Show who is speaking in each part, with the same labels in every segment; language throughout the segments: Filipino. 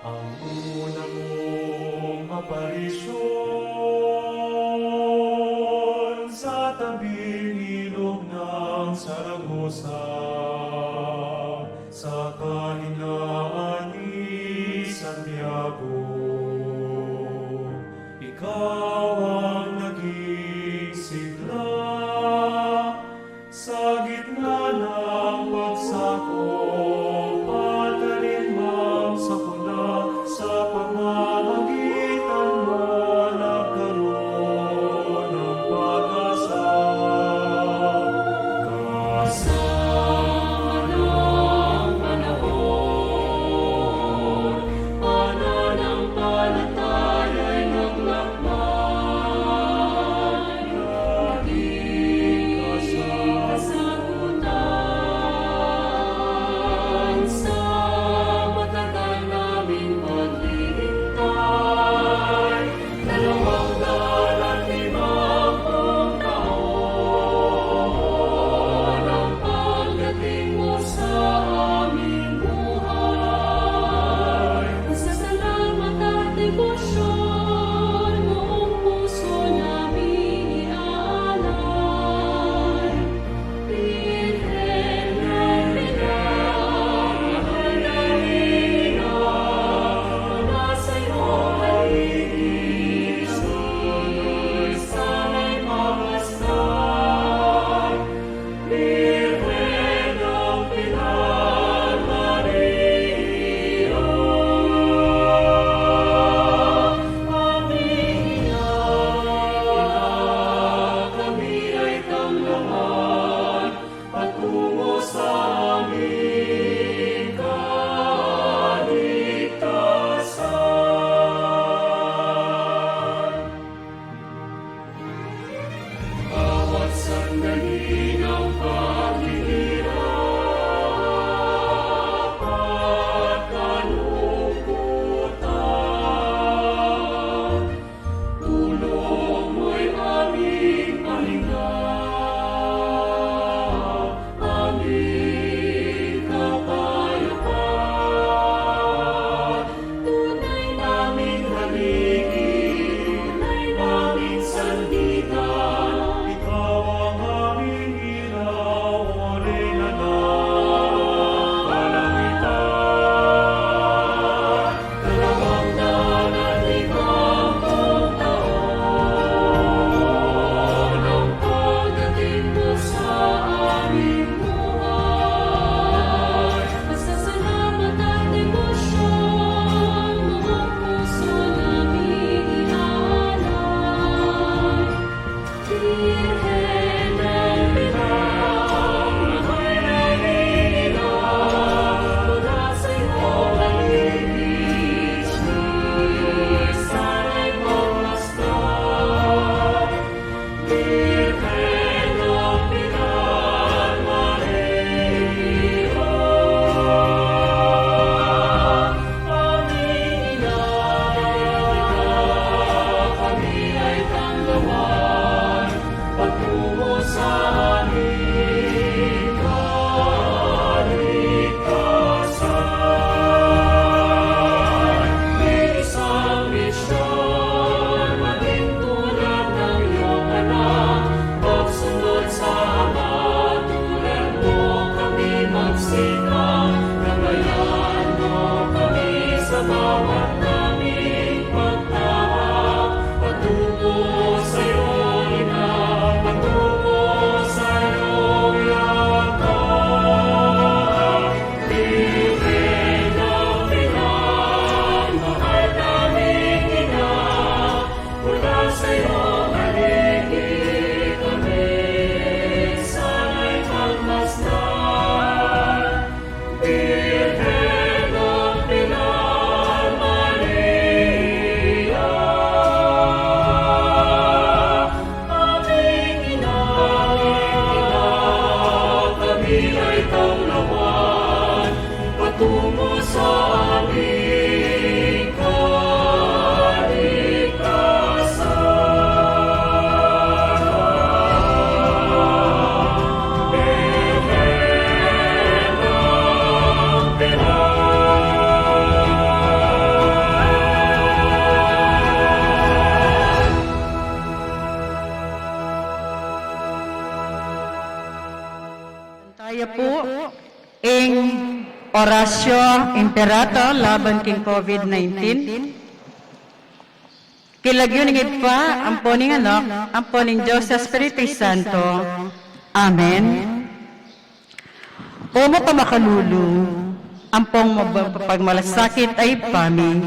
Speaker 1: Ang una mong aparisyon sa tabing ilog ng Saragosa, sa kahinaan ni Santiago. Ikaw ang naging sigla sa gitna ng pagsakop at alinmang sakuna. Sa pamamagitan mo nagkaroon ng pag-asa. Kasama ng panahon, pananampalataya'y naglakbay. Naging kasagutan sa matagal naming paghihintay. 250 taon ang
Speaker 2: Kaya po, ing orasyo imperato laban king COVID-19. Kilagyo ng pa, ang poning anak, ang poning Diyos sa Espiritu Santo. Amen. Omo pa makalulu, ang pong pagmalasakit ay pami.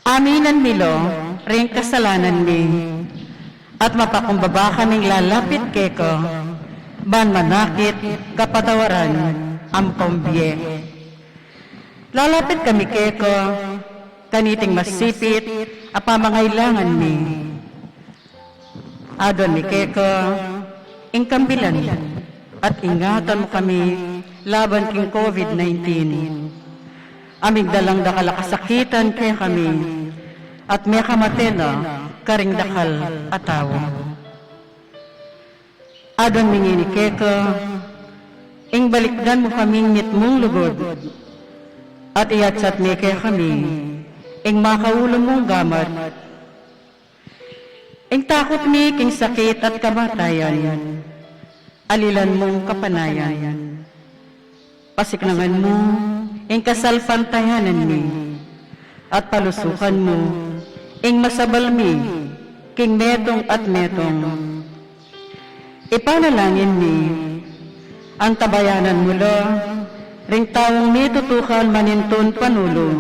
Speaker 2: Aminan milo, ring kasalanan mi. At mapakumbaba kaming lalapit keko, ban manakit, kapatawaran, ang pambiye. Lalapit kami keko, kaniting masipit, apamangailangan mi. Adon mi keko, ingkambilan, at ingatan mo kami, laban king COVID-19. Aming dalang dakal kasakitan kaya kami, at may kamatena, karing dakal atawa. Adon mingini keko, ing balikdan mo kaming mitmong lugod, at iatsat me kaya kami, ing makaulo mong gamat, ing takot mi king sakit at kamatayan, alilan mong kapanayan. Pasiknangan mo, ing kasalpantayanan mi, at palusukan mo, ing masabal mi, king metong at metong. Ipanalangin mi, ang tabayanan mo lo, ring taong mi tutukan maninton panulo,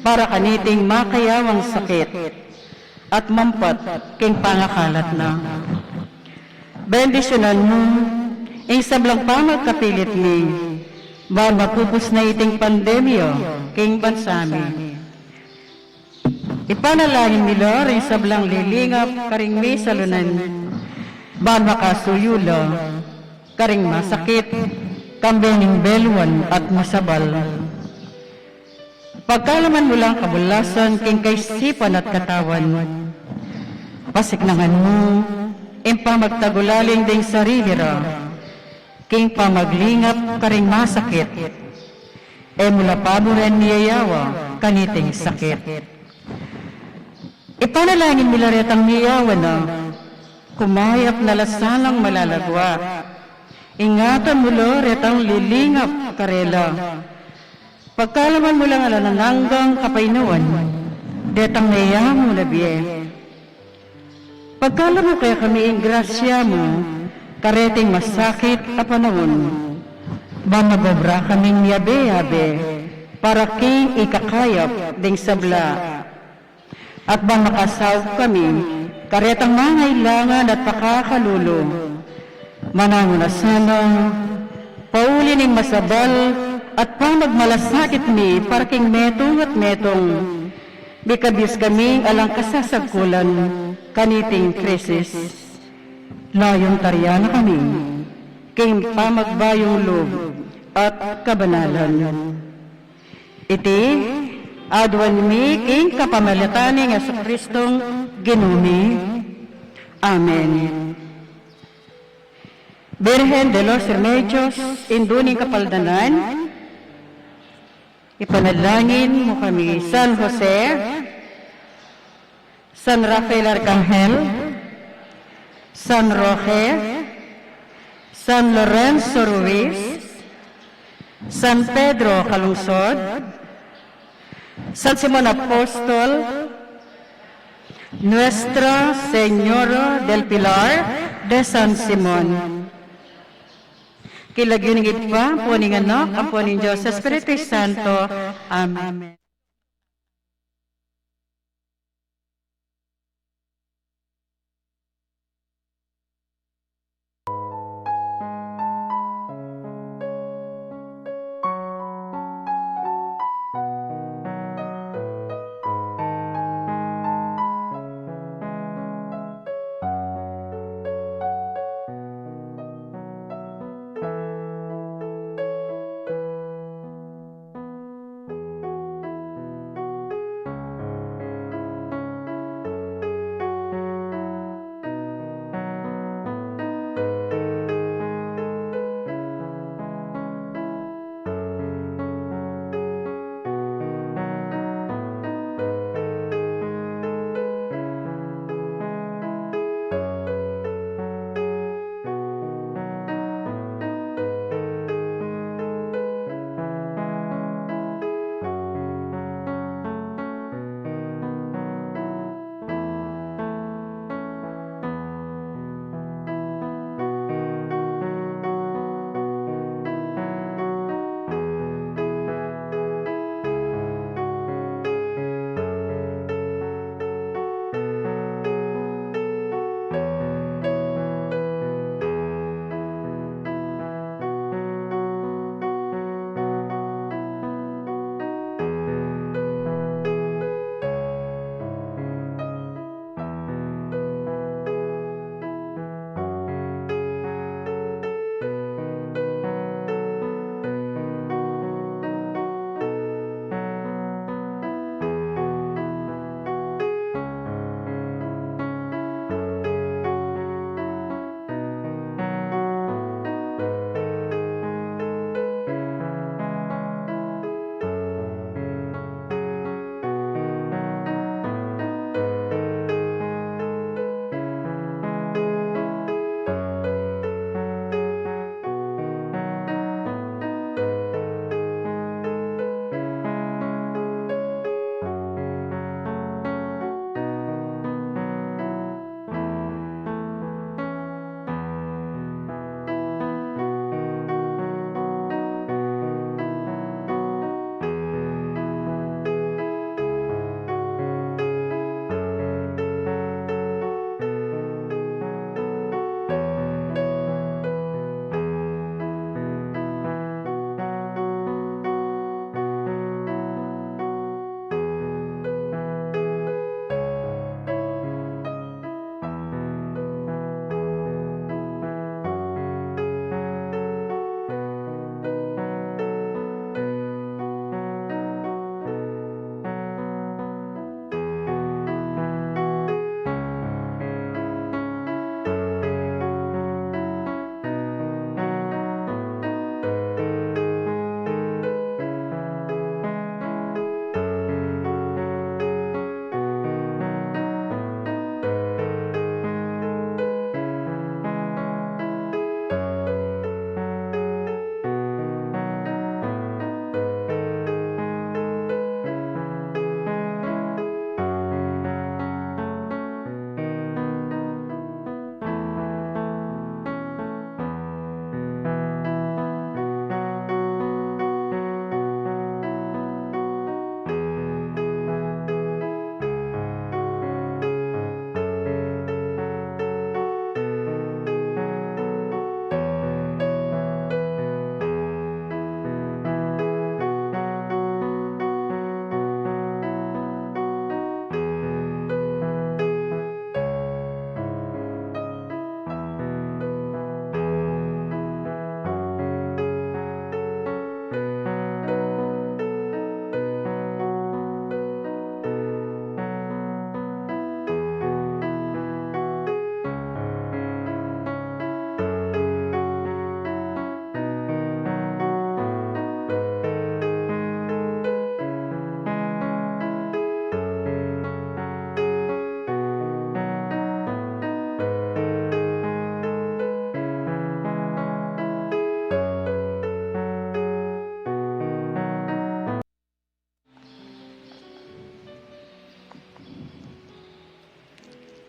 Speaker 2: para kaniting makayawang sakit, at mampat king pangakalat na. Bendisyonan mo, ing sablang pamagkapilit mi, ba mapupos na iting pandemyo, king bansami. Ipanalangin nilo, ring sablang lilingap, karing may salunan, ba makasuyulo, karing masakit, kambening belwan at masabal. Pagkalaman mo lang kabulasan, king kaisipan at katawan, pasiknangan mo, ing pamagtagulaling ding sarili ra, king pamaglingap karing masakit, e mula pa mo rin niyayawa, kaniting sakit. Ipanalangin nila retang niyayawa na, kumayap na lasalang malalagwa, ingatan mo lo retang lilingap karela, pagkalaman mo lang alananggang kapainuan, detang niyayawa mo na biye. Pagkalaman mo kaya kami ing grasya mo, kareting masakit a panahon, ba mababra kaming yabe-yabe, para king ikakayap ding sabla, at ba makasaw kami, karetang mangailangan at pakakalulo, manangon na sana, pauli ning masabal, at pamagmalasakit mi, para king metong at metong, bikabis kaming alang kasasagkulan, kaniting krisis. Layong tarya na kami, king pamagbayong loob at kabanalan. Iti, adwan mi king kapamalataning nga sa Kristong ginumi. Amen. Birhen de los Remedios, induning kapaldanan, ipanalangin mo kami, San Jose, San Rafael Arcangel, San Roque, San Lorenzo Ruiz, San Pedro Calungsod, San Simon Apostol, Nuestra Señora del Pilar de San Simon. Kilagyunigit pa, puning anak, ang puning Diyos sa Espiritu Santo. Amen.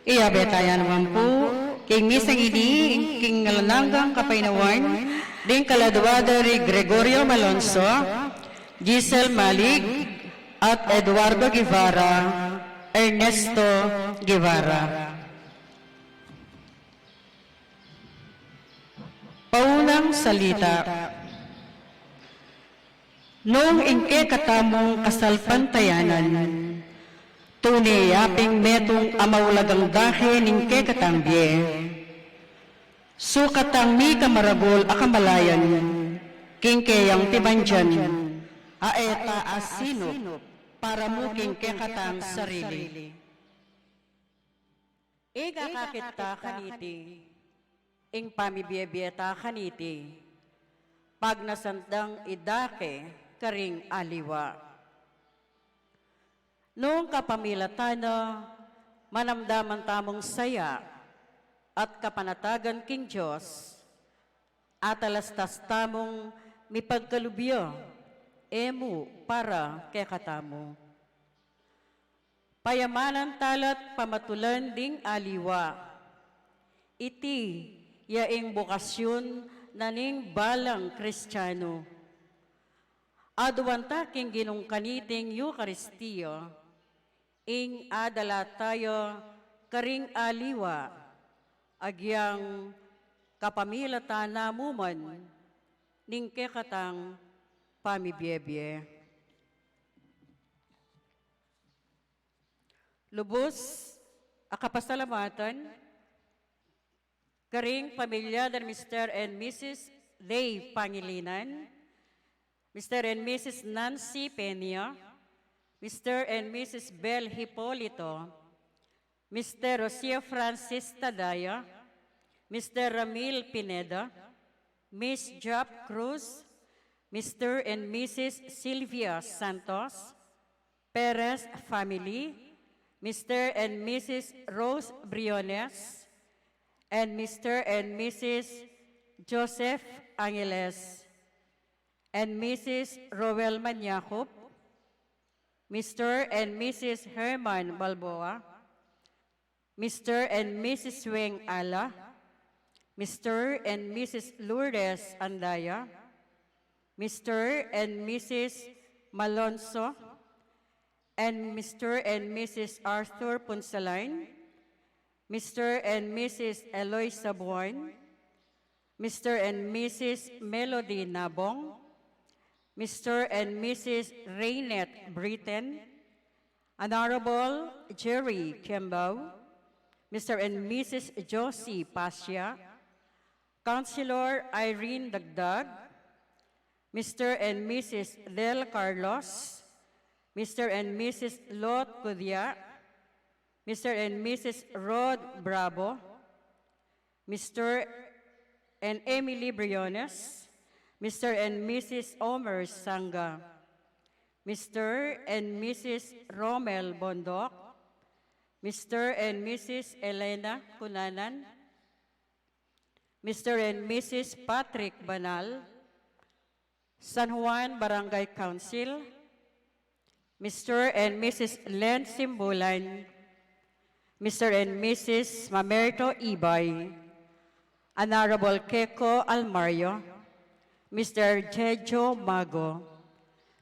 Speaker 2: Iyabe tayo naman po, king misang idi, king ngalananggang kapainawan, ding kaladuada ri Gregorio Malonzo, Giselle Malig, at Eduardo Guevara, Ernesto Guevara. Paunang salita. Noong ingke katamong kasalpantayanan, tunay yaping metong amaulagang dahe ning kekatambye. Sukatang mi kamaragol akamalayan, king keyang tibanjan, aeta asino, para mo king kekatang sarili. Ega kakita kaniti, ing pamibiyebiyeta kaniti, pag nasandang idake karing aliwa. Noong kapamilatana, manamdaman tamong saya at kapanatagan king Diyos, at alastas tamong mipagkalubyo, emu para kekatamo. Payamanan talat pamatulan ding aliwa, iti yaing bukasyon naning balang Kristiyano. Aduwanta king ginungkaniting Eucharistiyo, ing adala tayo karing aliwa, agyang kapamilata namuman, ning kekatang pamibiyebye. Lubos, akapasalamatan, karing pamilya ng Mr. and Mrs. Lay Pangilinan, Mr. and Mrs. Nancy Peña, Mr. and Mrs. Bel Hipolito, Mr. Rocio Francis Tadaya, Mr. Ramil Pineda, Miss Jap Cruz, Mr. and Mrs. Sylvia Santos, Perez family, Mr. and Mrs. Rose Briones, and Mr. and Mrs. Joseph Angeles, and Mrs. Roel Maniacup, Mr. and Mrs. Herman Balboa, Mr. and Mrs. Weng Ala, Mr. and Mrs. Lourdes Andaya, Mr. and Mrs. Malonzo, and Mr. and Mrs. Arthur Punsaline, Mr. and Mrs. Eloy Sabuan, Mr. and Mrs. Melody Nabong, Mr. and Mrs. Raynette Britton, Honorable Jerry Kembao, Mr. and Mrs. Josie Pasya, Councilor Irene Dagdag, Mr. and Mrs. Del Carlos, Mr. and Mrs. Lot Cudia, Mr. and Mrs. Rod Bravo, Mr. and Emily Briones, Mr. and Mrs. Omer Sanga, Mr. and Mrs. Romel Bondok, Mr. and Mrs. Elena Cunanan, Mr. and Mrs. Patrick Banal, San Juan Barangay Council, Mr. and Mrs. Len Simbulan, Mr. and Mrs. Mamerto Ibay, Honorable Keko Almario, Mr. Jejo Mago,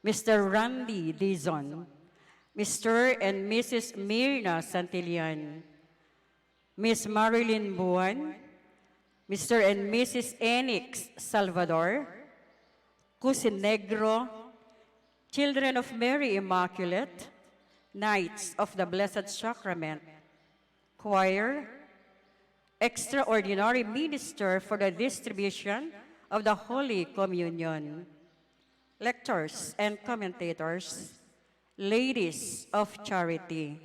Speaker 2: Mr. Randy Dizon, Mr. and Mrs. Mirna Santillan, Miss Marilyn Buwan, Mr. and Mrs. Enix Salvador, Cousin Negro, Children of Mary Immaculate, Knights of the Blessed Sacrament, Choir, Extraordinary Minister for the Distribution of the Holy Communion, lectors and commentators, ladies of charity,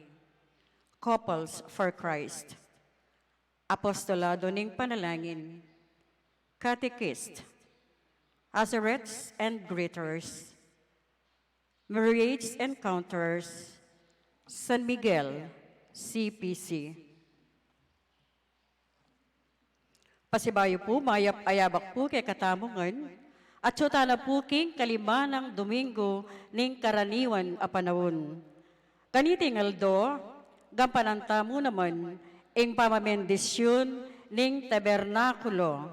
Speaker 2: couples for Christ, apostolado ning panalangin, catechist, azarets and greeters, marriage encounters, San Miguel, CPC. Pasibayo po, mayap-ayabak po kay katamungan, at syuta na po king kalimanang Domingo ning karaniwan a panahon. Kaniting aldo, gampananta mo naman, ing pamamendisyon ning tabernakulo.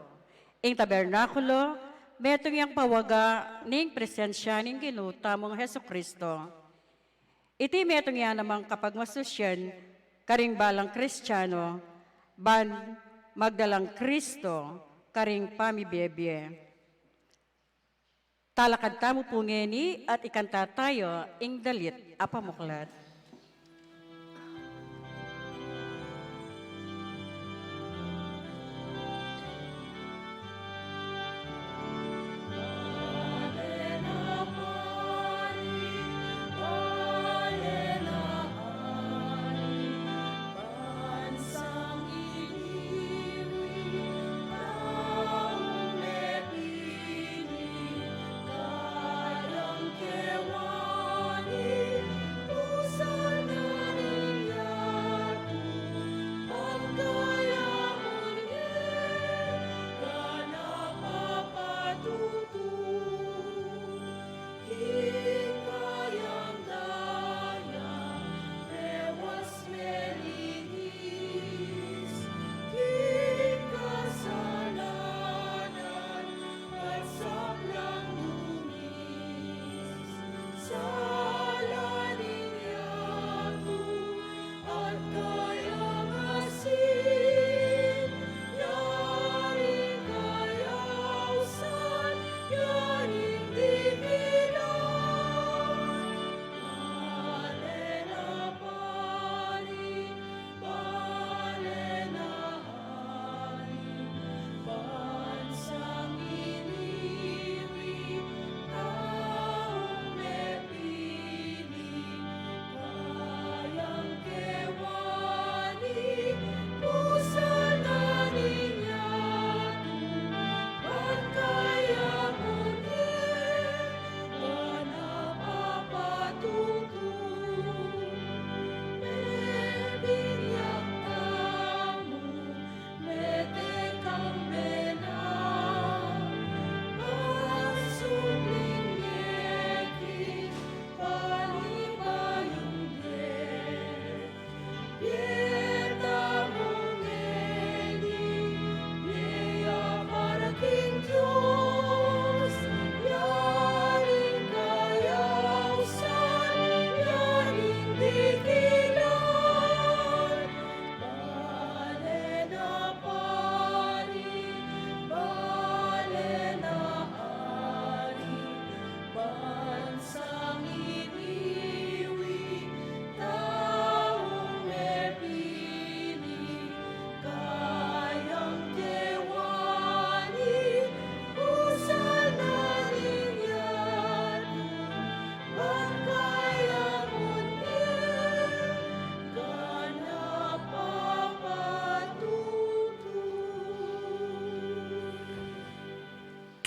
Speaker 2: Ing tabernakulo, metong yang pawaga ning presensya ning ginuta mong Heso Kristo. Iti metong yan namang kapag masusyan, karing balang Kristiyano, ban magdalang Kristo, karing pamibiyebye. Talakad tamo po ngeni at ikanta tayo ing dalit apamuklat.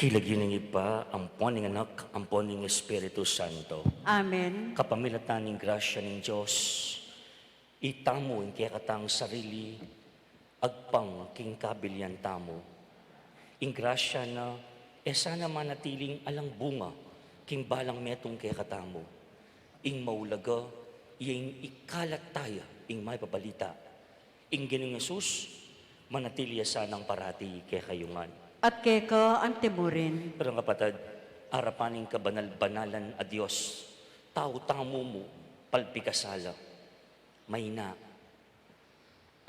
Speaker 3: Kilagin ng iba, ampon ng anak, ampon ng Espiritu Santo.
Speaker 2: Amen.
Speaker 3: Kapamilatan ng grasya ng Diyos, itamo ang kaya katang sarili, agpang king kabilyan tamo. Ing grasya na, sana manatiling alang bunga, king balang metong kaya katamo. Ing maulaga, ing ikalat tayo, ing may pabalita. Ing gining Jesus, manatili sanang parati kaya kayungan.
Speaker 2: At keka ang timurin.
Speaker 3: Pero kapatid, arapaning kabanal-banalan a Diyos, tao-tamo mo, palpikasala, may na.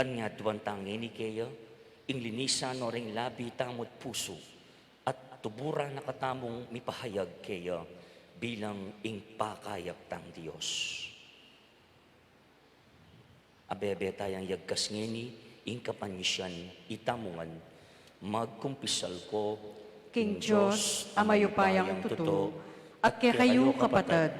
Speaker 3: An nga duwan tangi ni kaya, inglinisan o ring labi tamot puso, at tubura nakatamong mipahayag kaya, bilang ingpakayap tang Diyos. Abebe tayang yagkas ngeni, ingkapanisyan, itamungan, magkumpisal ko,
Speaker 2: King Diyos, amayupayang tuto, at kay kayo kapatid,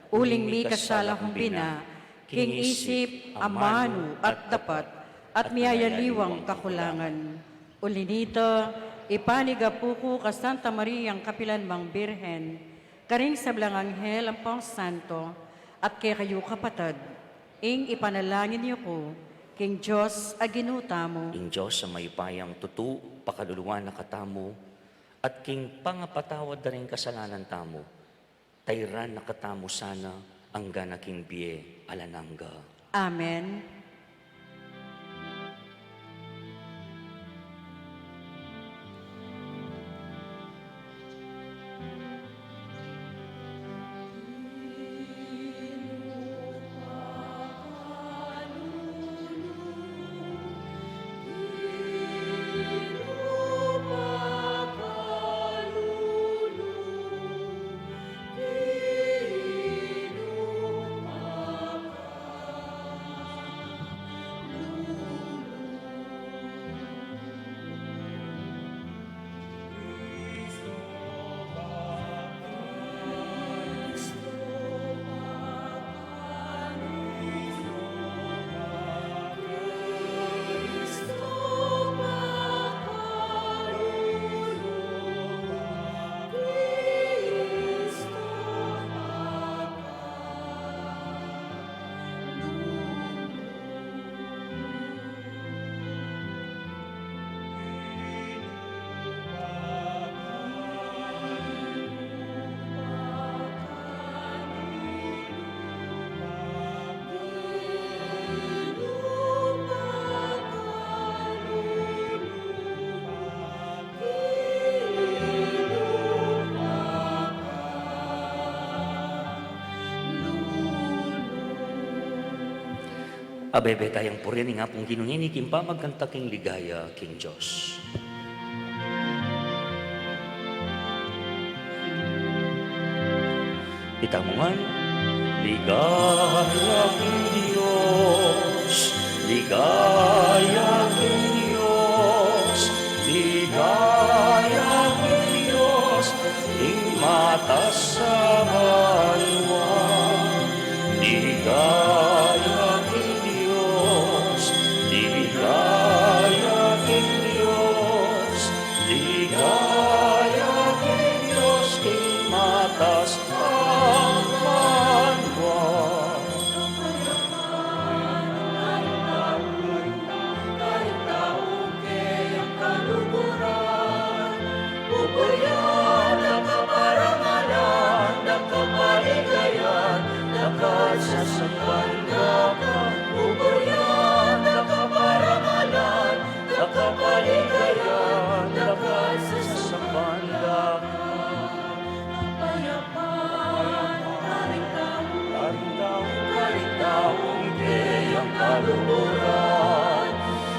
Speaker 2: uling mi kasala kong bina, king isip, amano at dapat, at miyayaliwang kakulangan. Ulinita, ipanigapuko ka Santa Mariang Kapilanmang Birhen, karing sablang anghel ang pang santo, at kay kayo kapatid, ing ipanalangin niyo ko, King Diyos, aginuta mo.
Speaker 3: King Diyos, sa mayupayang tutu, pakaluluwa na katamo, at king pangapatawad na rin kasalanan tamo, tayran na katamo sana, ang ganaking biye alanangga.
Speaker 2: Amen.
Speaker 3: Abebe tayang purian nga pong ginungini, kimpa magkanta king ligaya, King Diyos. Kita mo nga, ligaya king Diyos, ligaya king Diyos, ligaya king Diyos, ing mata sa banwa. Ligaya king Diyos, ligaya king Diyos, ligaya king Diyos, ing mata sa banwa. Sa sambanda ka, ubuyan, nakaparangalan, nakapaligayan, lakas sa sambanda ka. Karintaong kayang kaluluran,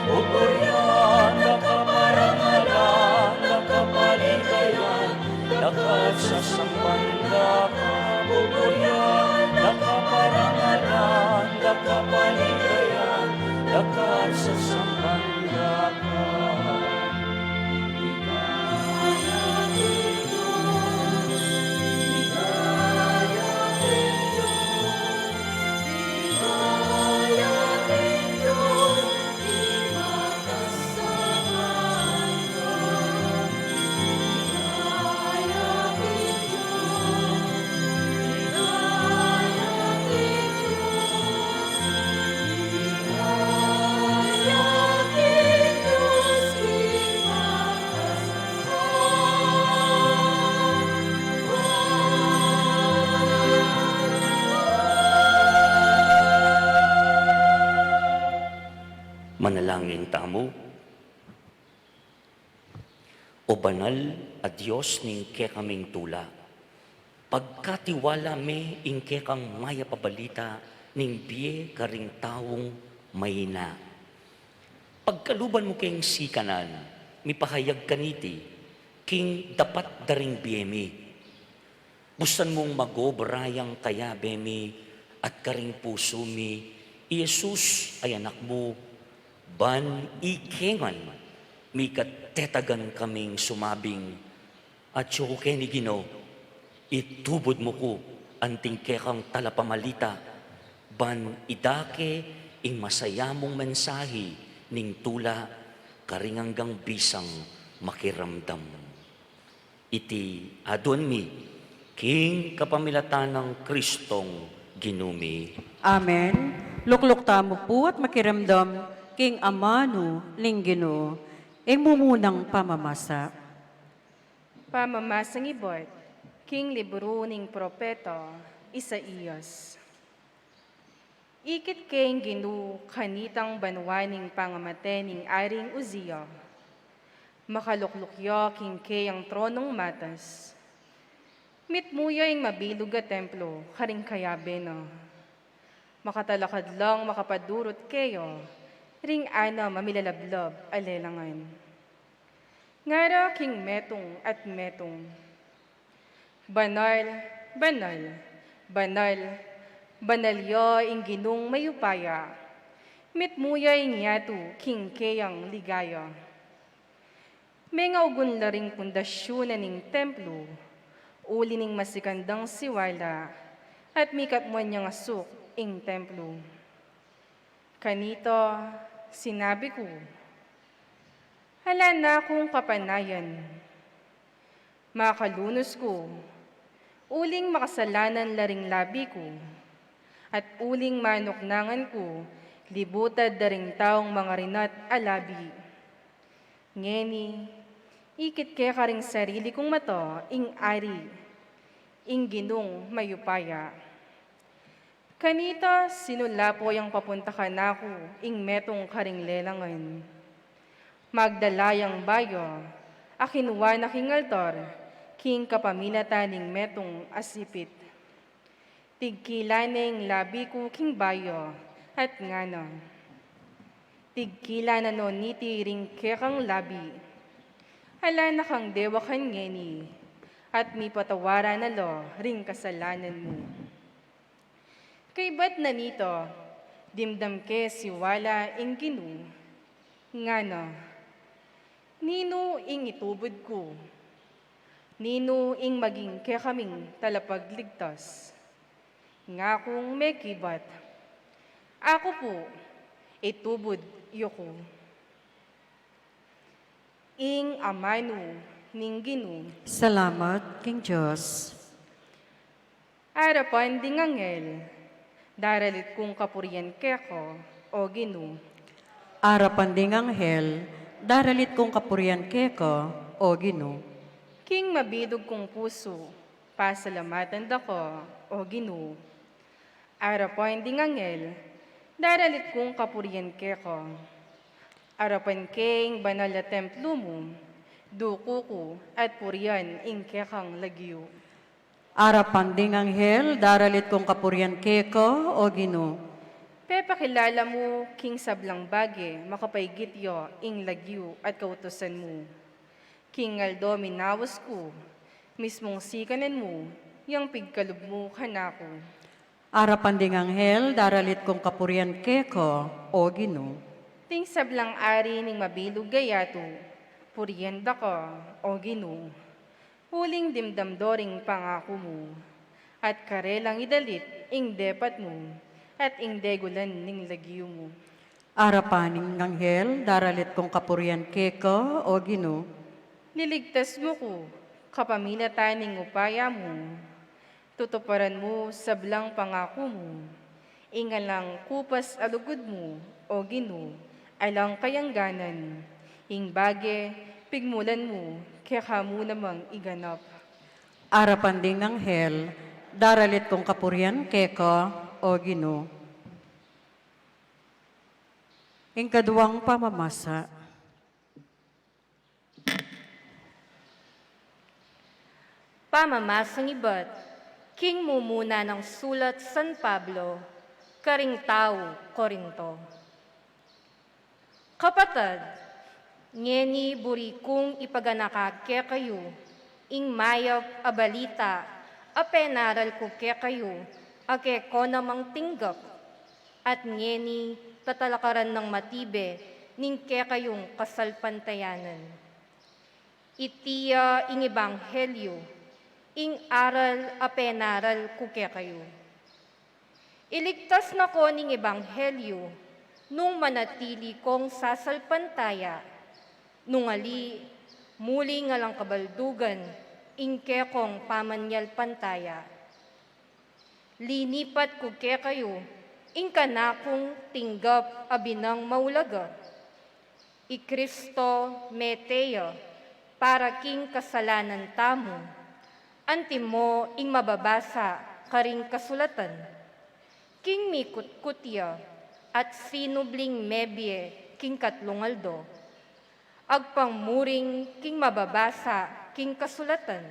Speaker 3: ubuyan, nakaparangalan, nakapaligayan, lakas sa sambanda ka, ubuyan, nakaparangalan, nakapaligayan, lakas sa sambanda ka. Manalangin tamo. O banal a Diyos ning ke kaming tula, pagkatiwala me ingke kang maya pabalita ning biye karing taong mayina. Pagkaluban mo keng sikanan, mipahayag kaniti, king dapat daring biyemi. Busan mong magobrayang kaya bemi at karing puso mi, Iyesus ay anak mo, ban ikengan, mi katetagan kaming sumabing, at siyo ni Gino, itubod mo ko, anting kekang talapamalita, ban idake ing masaya mong mensahe, ning tula, karinganggang bisang makiramdam. Iti adon mi, king kapamilatan ng Kristong ginumi.
Speaker 2: Amen. Lukluk tamo po at makiramdam, king amano linggino, ing mumunang pamamasa.
Speaker 4: Pamamasang ibot, king libro ning propeto, Isaías. Ikit keng ginu kanitang banwaning pangamate ning aring Uzziya. Makaluklukyo king kayang tronong matas. Mitmuya ing mabilog a templo, karing kayabe no. Makatalakad lang makapadurot kayo, ring ana mamilalablob alelangan. Ngara king metong at metong. Banal, banal, banal, banalyo ing ginung mayupaya. Mitmuya ing yatu king kayang ligaya. May nga ugun laring pundasyon na ning templo, uli ning masikandang siwala, at mikat mo niyang asuk ing templo. Kanito, sinabi ko, hala na akong kapanayan. Makalunos ko, uling makasalanan laring labi ko, at uling manuknangan ko, libutad daring taong mga rinat alabi. Ngeni, ikit kaya karing sarili kong mato, ing ari, ing ginung mayupaya. Kanita, sinula po yung papunta ka na ako, ing metong karing lelangan. Magdalayang bayo, akinwa na king altar, king kapamilataning metong asipit. Tigkilaning labi ko king bayo, at ngano. Tigkila na no niti ring kekang labi. Hala na kang dewa kan ngeni, at mi patawara na lo ring kasalanan mo. Kay ba't na nito, dimdam ke si wala ing ginu, ngano. Nino ing itubod ko, nino ing maging ke kaming talapagligtas. Nga kung may kibat, ako po, itubod yoko. Ing amanu ning ginu,
Speaker 2: Salamat, King Diyos.
Speaker 4: arapan ding angel, daralit kong kapurian keko, o ginu.
Speaker 2: Arapan ding anghel, daralit kong kapurian keko, o Gino.
Speaker 4: King mabidog kong puso, pasalamatan dako, o ginu. Arapan ding angel, daralit kong kapurian keko. Arapan king banal na templo mo, duko ko at purian ing kekang lagyo.
Speaker 2: Arapan ding anghel, daralit kong kapurian keko, o Gino.
Speaker 4: Pepakilala mo, king sablang bage, makapaygityo ing lagyo at kautusan mo. King Aldo minawas ko, mismong sikanan mo, yang pigkalub mo kanako.
Speaker 2: Arapan ding anghel, daralit kong kapurian keko, o Gino.
Speaker 4: Ting sablang ari ning mabilog gayato, purian dako, o ginu. Huling dimdamdoring pangako mo, at karelang idalit ing depat mo, at ing degulan ning lagyo mo.
Speaker 2: Arapan ding anghel, daralit kong kapurian keko, o Gino.
Speaker 4: Niligtas mo ko, kapamilatan ning upaya mo, tutuparan mo sablang pangako mo, ingalang kupas alugod mo, o ginu, alang kayangganan, ing bage, pigmulan mo, kaya kamo namang iganap.
Speaker 2: Arapan ding anghel, daralit kong kapurian keko, o Gino. Ikaduwang pamamasa.
Speaker 5: Pamamasang iba't, king mumuna ng sulat San Pablo, karing tao, Korinto. Kapatad, ngeni buri kung ipaganakake kayo, ing mayap a balita, a penaral ko ke kayo, ake ko namang tinggap, at ngeni tatalakaran ng matibe, ning ke kayong kasalpantayanan. Itiya ing ebanghelyo, ing aral a penaral ko ke kayo. Iligtas na ko ning ebanghelyo, nung manatili kong sasalpantaya, nung ali, muli nga lang kabaldugan, ingke kong pamanyal pantaya. Linipat ko ke kayo, ingka na kong tinggap abinang maulaga. I Kristo meteya, para king kasalanan tamo, antimo ing mababasa karing kasulatan. King mikut-kutya, at sinubling mebye king katlungaldo. Agpangmuring king mababasa king kasulatan.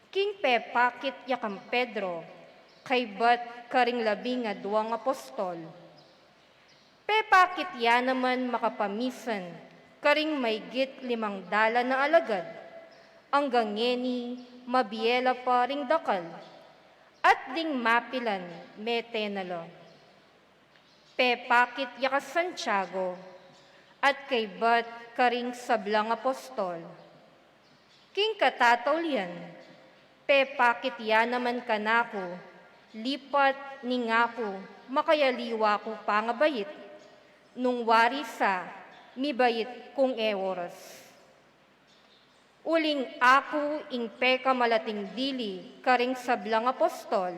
Speaker 5: King pepakit yakam Pedro, kay bat karing labing nga duwang apostol. Pepakit ya naman makapamisan, karing maygit 500 na alagad, hanggang ngeni mabiyela pa ring dakal, at ding mapilan metenalo. Pepakit yakas Santiago, at kay bat karing sablang apostol. King katataulian, pepakit ya naman kanako, lipat ni ngako, makayaliwa ko pangabayit, nung warisa, mibayit kung eworas. Uling ako ing peka malating dili, karing sablang apostol,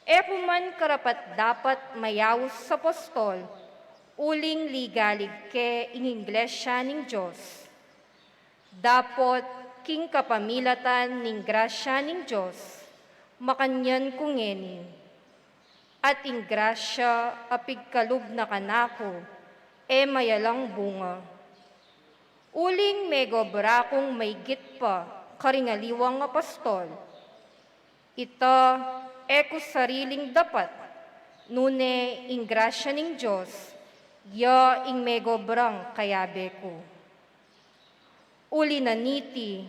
Speaker 5: kuman karapat dapat mayawos sa apostol, uling ligalig ke ing iglesia ning Diyos. Dapot king kapamilatan ning grasya ning Diyos, makanyan kungeni. At ing grasya apigkalub na kanako, mayalang bunga. Uling megobra kong maygit pa, karingaliwang apostol. Ito, eko sariling dapat, Nune ing grasya ning Diyos, ya ing megobrang kayabe ko. Uli na niti,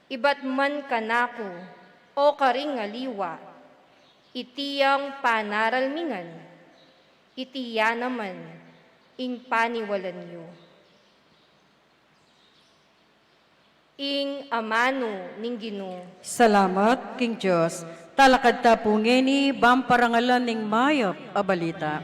Speaker 5: ibat man kanako, o karing aliwa, itiyang panaralmingan, itiya naman, ing paniwalan niyo. Ing amano ning Ginoo.
Speaker 2: Salamat, King Diyos. Talakad ta po ngeni, bamparangalan ning mayap a balita.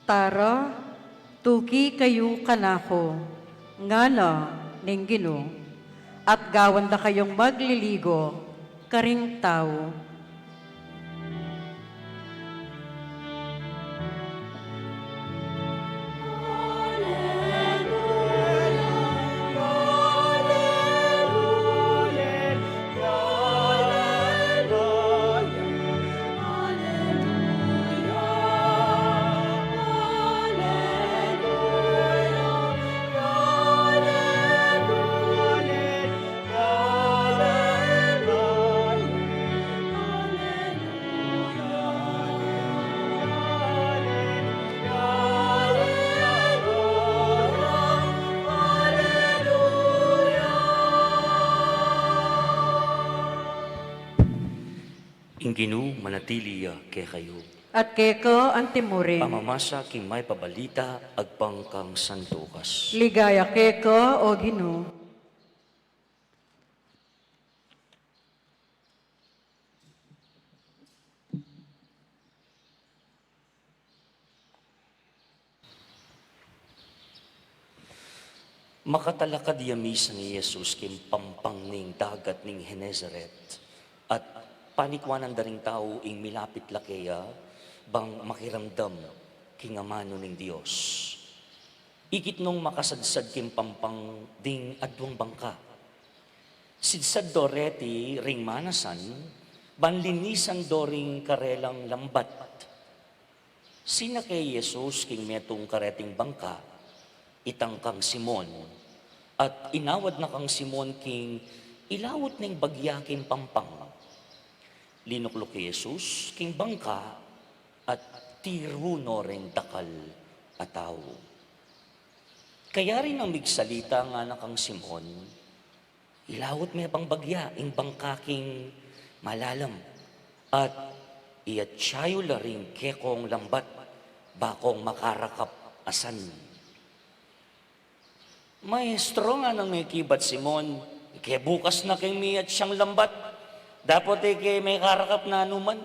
Speaker 2: Tara, tuki kayo kanako, ngana ning Ginoo, at gawanda kayong magliligo, karing tao.
Speaker 3: Ing Ginoo manatili kay kayo.
Speaker 2: At keko ang timurin,
Speaker 3: Pamamasa king may pabalita agpang kang santukas.
Speaker 2: ligaya keko o Ginoo.
Speaker 3: Makatalakad yamisa ni Jesus kim pampang ning dagat ning Genesaret at panikwanan daring tao ing milapit lakeya bang makiramdam king amano ning Dios. Ikit nung makasadsad kim pampang ding adwang bangka. Sidsad doreti ring manasan, banlinisan doring karelang lambat. Sina kay Jesus king metong kareting bangka, itang kang Simon, at inawad na kang Simon king ilawot ning bagyakin pampang. Linuklok kay Jesus king bangka at tiruno rin dakal ataw. Kaya rin ang migsalita nga na kang Simon, ilawot may pang bagya ing bangka king malalam at iatsayo la rin kekong lambat bakong makarakap asan. Maestro nga nang may kibat Simon, kaya bukas na kay miyat siyang lambat, dapat kay may karakap na anuman.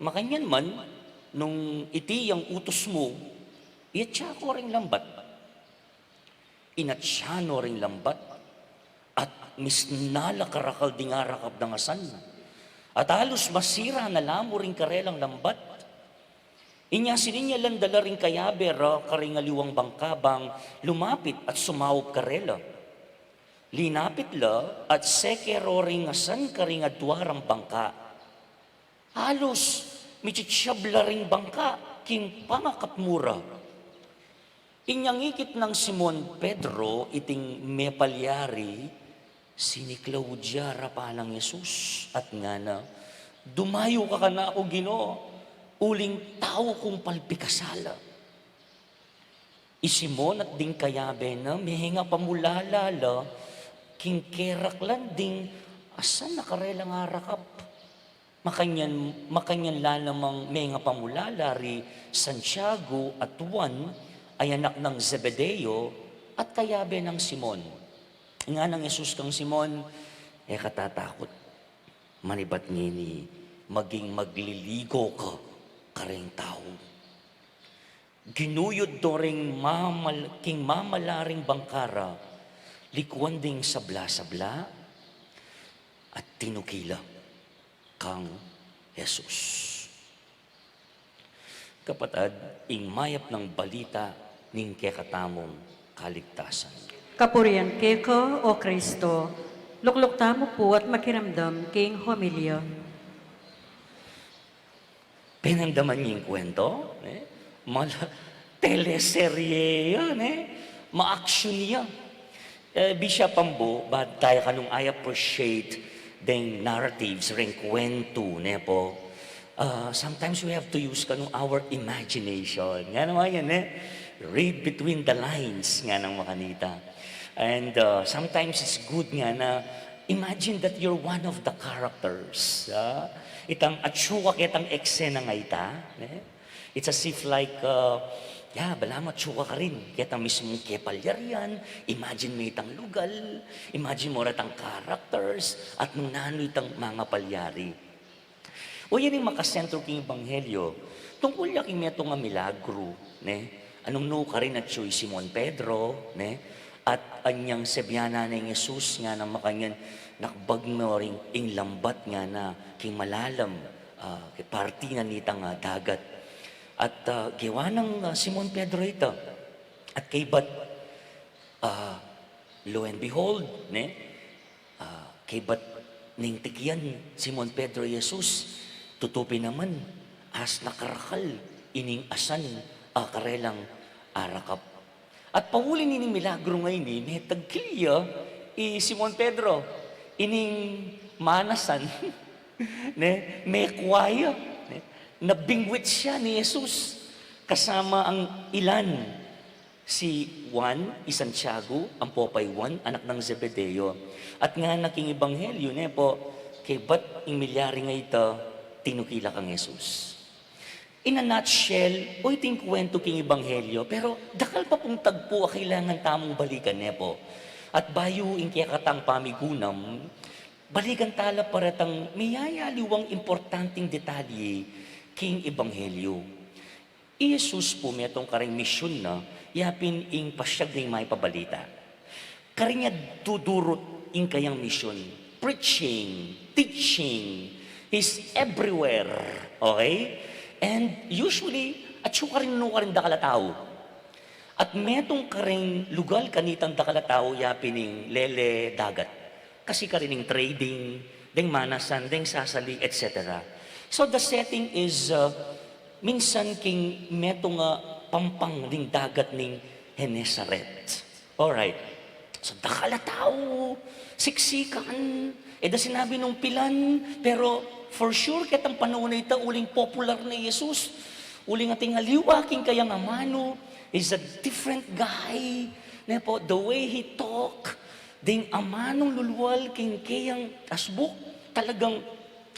Speaker 3: Makanyan man, nung iti ang utos mo, iatsa ko ring lambat. Inatsya no ring lambat, at misnala karakal di nga rakap ng asan. At halos masira na lamo ring karelang lambat. Inya sininya lang dala ring kayaber karingaliwang bangkabang lumapit at sumawop karela. Linapit la at sekero ring asan karing adwarang bangka. Halos michitsyabla ring bangka king pangakapmura. Inyang ikit ng Simon Pedro iting mepalyari sini Claudia rapalang Jesus at nga na dumayo ka na o Ginoo. Uling tao kong palpikasala. Isimon at ding kayabe na mehinga pamulalala, king keraklan ding asan nakarelang arakap. Makanyan lalamang mehinga pamulalari Santiago at Juan ay anak ng Zebedeo at kayabe ng Simon. Nga ng Jesus kang Simon, katatakot. Manibat ngini, maging magliligo ka karing tao. Ginuyod do ring king mamalaring bangkara, likuan ding sabla-sabla, at tinukila kang Jesus. Kapatad, ing mayap ng balita ning kekatamong kaligtasan.
Speaker 2: Kapurian keko, O Kristo, lukluk tamo po at makiramdam king homilya.
Speaker 3: Pinandaman niya yung kwento, teleserye yan, ma-action niya. Bisya Pambo, bad tayo kanong I appreciate the narratives, rin kwento, po. Sometimes we have to use kanong our imagination. Nga naman yan, read between the lines nga ng makanita. And sometimes it's good nga na imagine that you're one of the characters. Itang atsuwa kitang eksena nga ita. It's as if like, balama atsuwa ka rin. Kitang mismong kepalyarian, imagine mo itang lugal, imagine mo itang characters, at nung nano itang mga palyari. O yan yung makasentro king Ebanghelyo. Tungkol yaking meto nga milagro, anong no ka rin at siyo'y Simon Pedro, at anyang sebyana na yung Jesus nga na makanyan nakbag mo rin ing lambat nga na king malalam, party nga nitang dagat. At gawa ng Simon Pedro ito. At kay bat, lo and behold, kay bat ning tikyan Simon Pedro Jesus, tutupi naman, as nakarakal, ining asan, karelang arakap. At pahuli nining milagro ngayon may tagkiliya, Simon Pedro, ining manasan, may kwaya, nabingwit siya ni Jesus, kasama ang ilan, si Juan, Santiago, ang popay Juan, anak ng Zebedeo. At nga naking Ebanghelyo, po, kay ba't yung milyari nga ito, tinukila kang Jesus. In a nutshell, o iting kwento king Ebanghelyo, pero dakal pa pong tagpo kailangan tamong balikan po. At bayo ing kiyakatang pamigunam, balikan tala paratang miyayaliwang importanteng detalye king Ebanghelyo. Jesus po metong karing misyon na, yapin ing pasyag ng may pabalita. Karinya dudurot ing kayang misyon. Preaching, teaching, is everywhere. Okay? And usually, at siya ka rin no ka rin dakala tao. At metong karing lugal kanitang dakala tao, yapining lele dagat. Kasi ka rin trading, deng manasan, deng sasali, etc. So the setting is, minsan king metong pampang ding dagat ning Genesaret. Alright. So dakala tao, siksikan, da sinabi nung pilan, pero for sure kitang panahon na ito, uling popular na Jesus, uling ating aliwaking kayang amano, is a different guy. Po, the way he talk, ding amanong lulwal, king kayang asbuk, talagang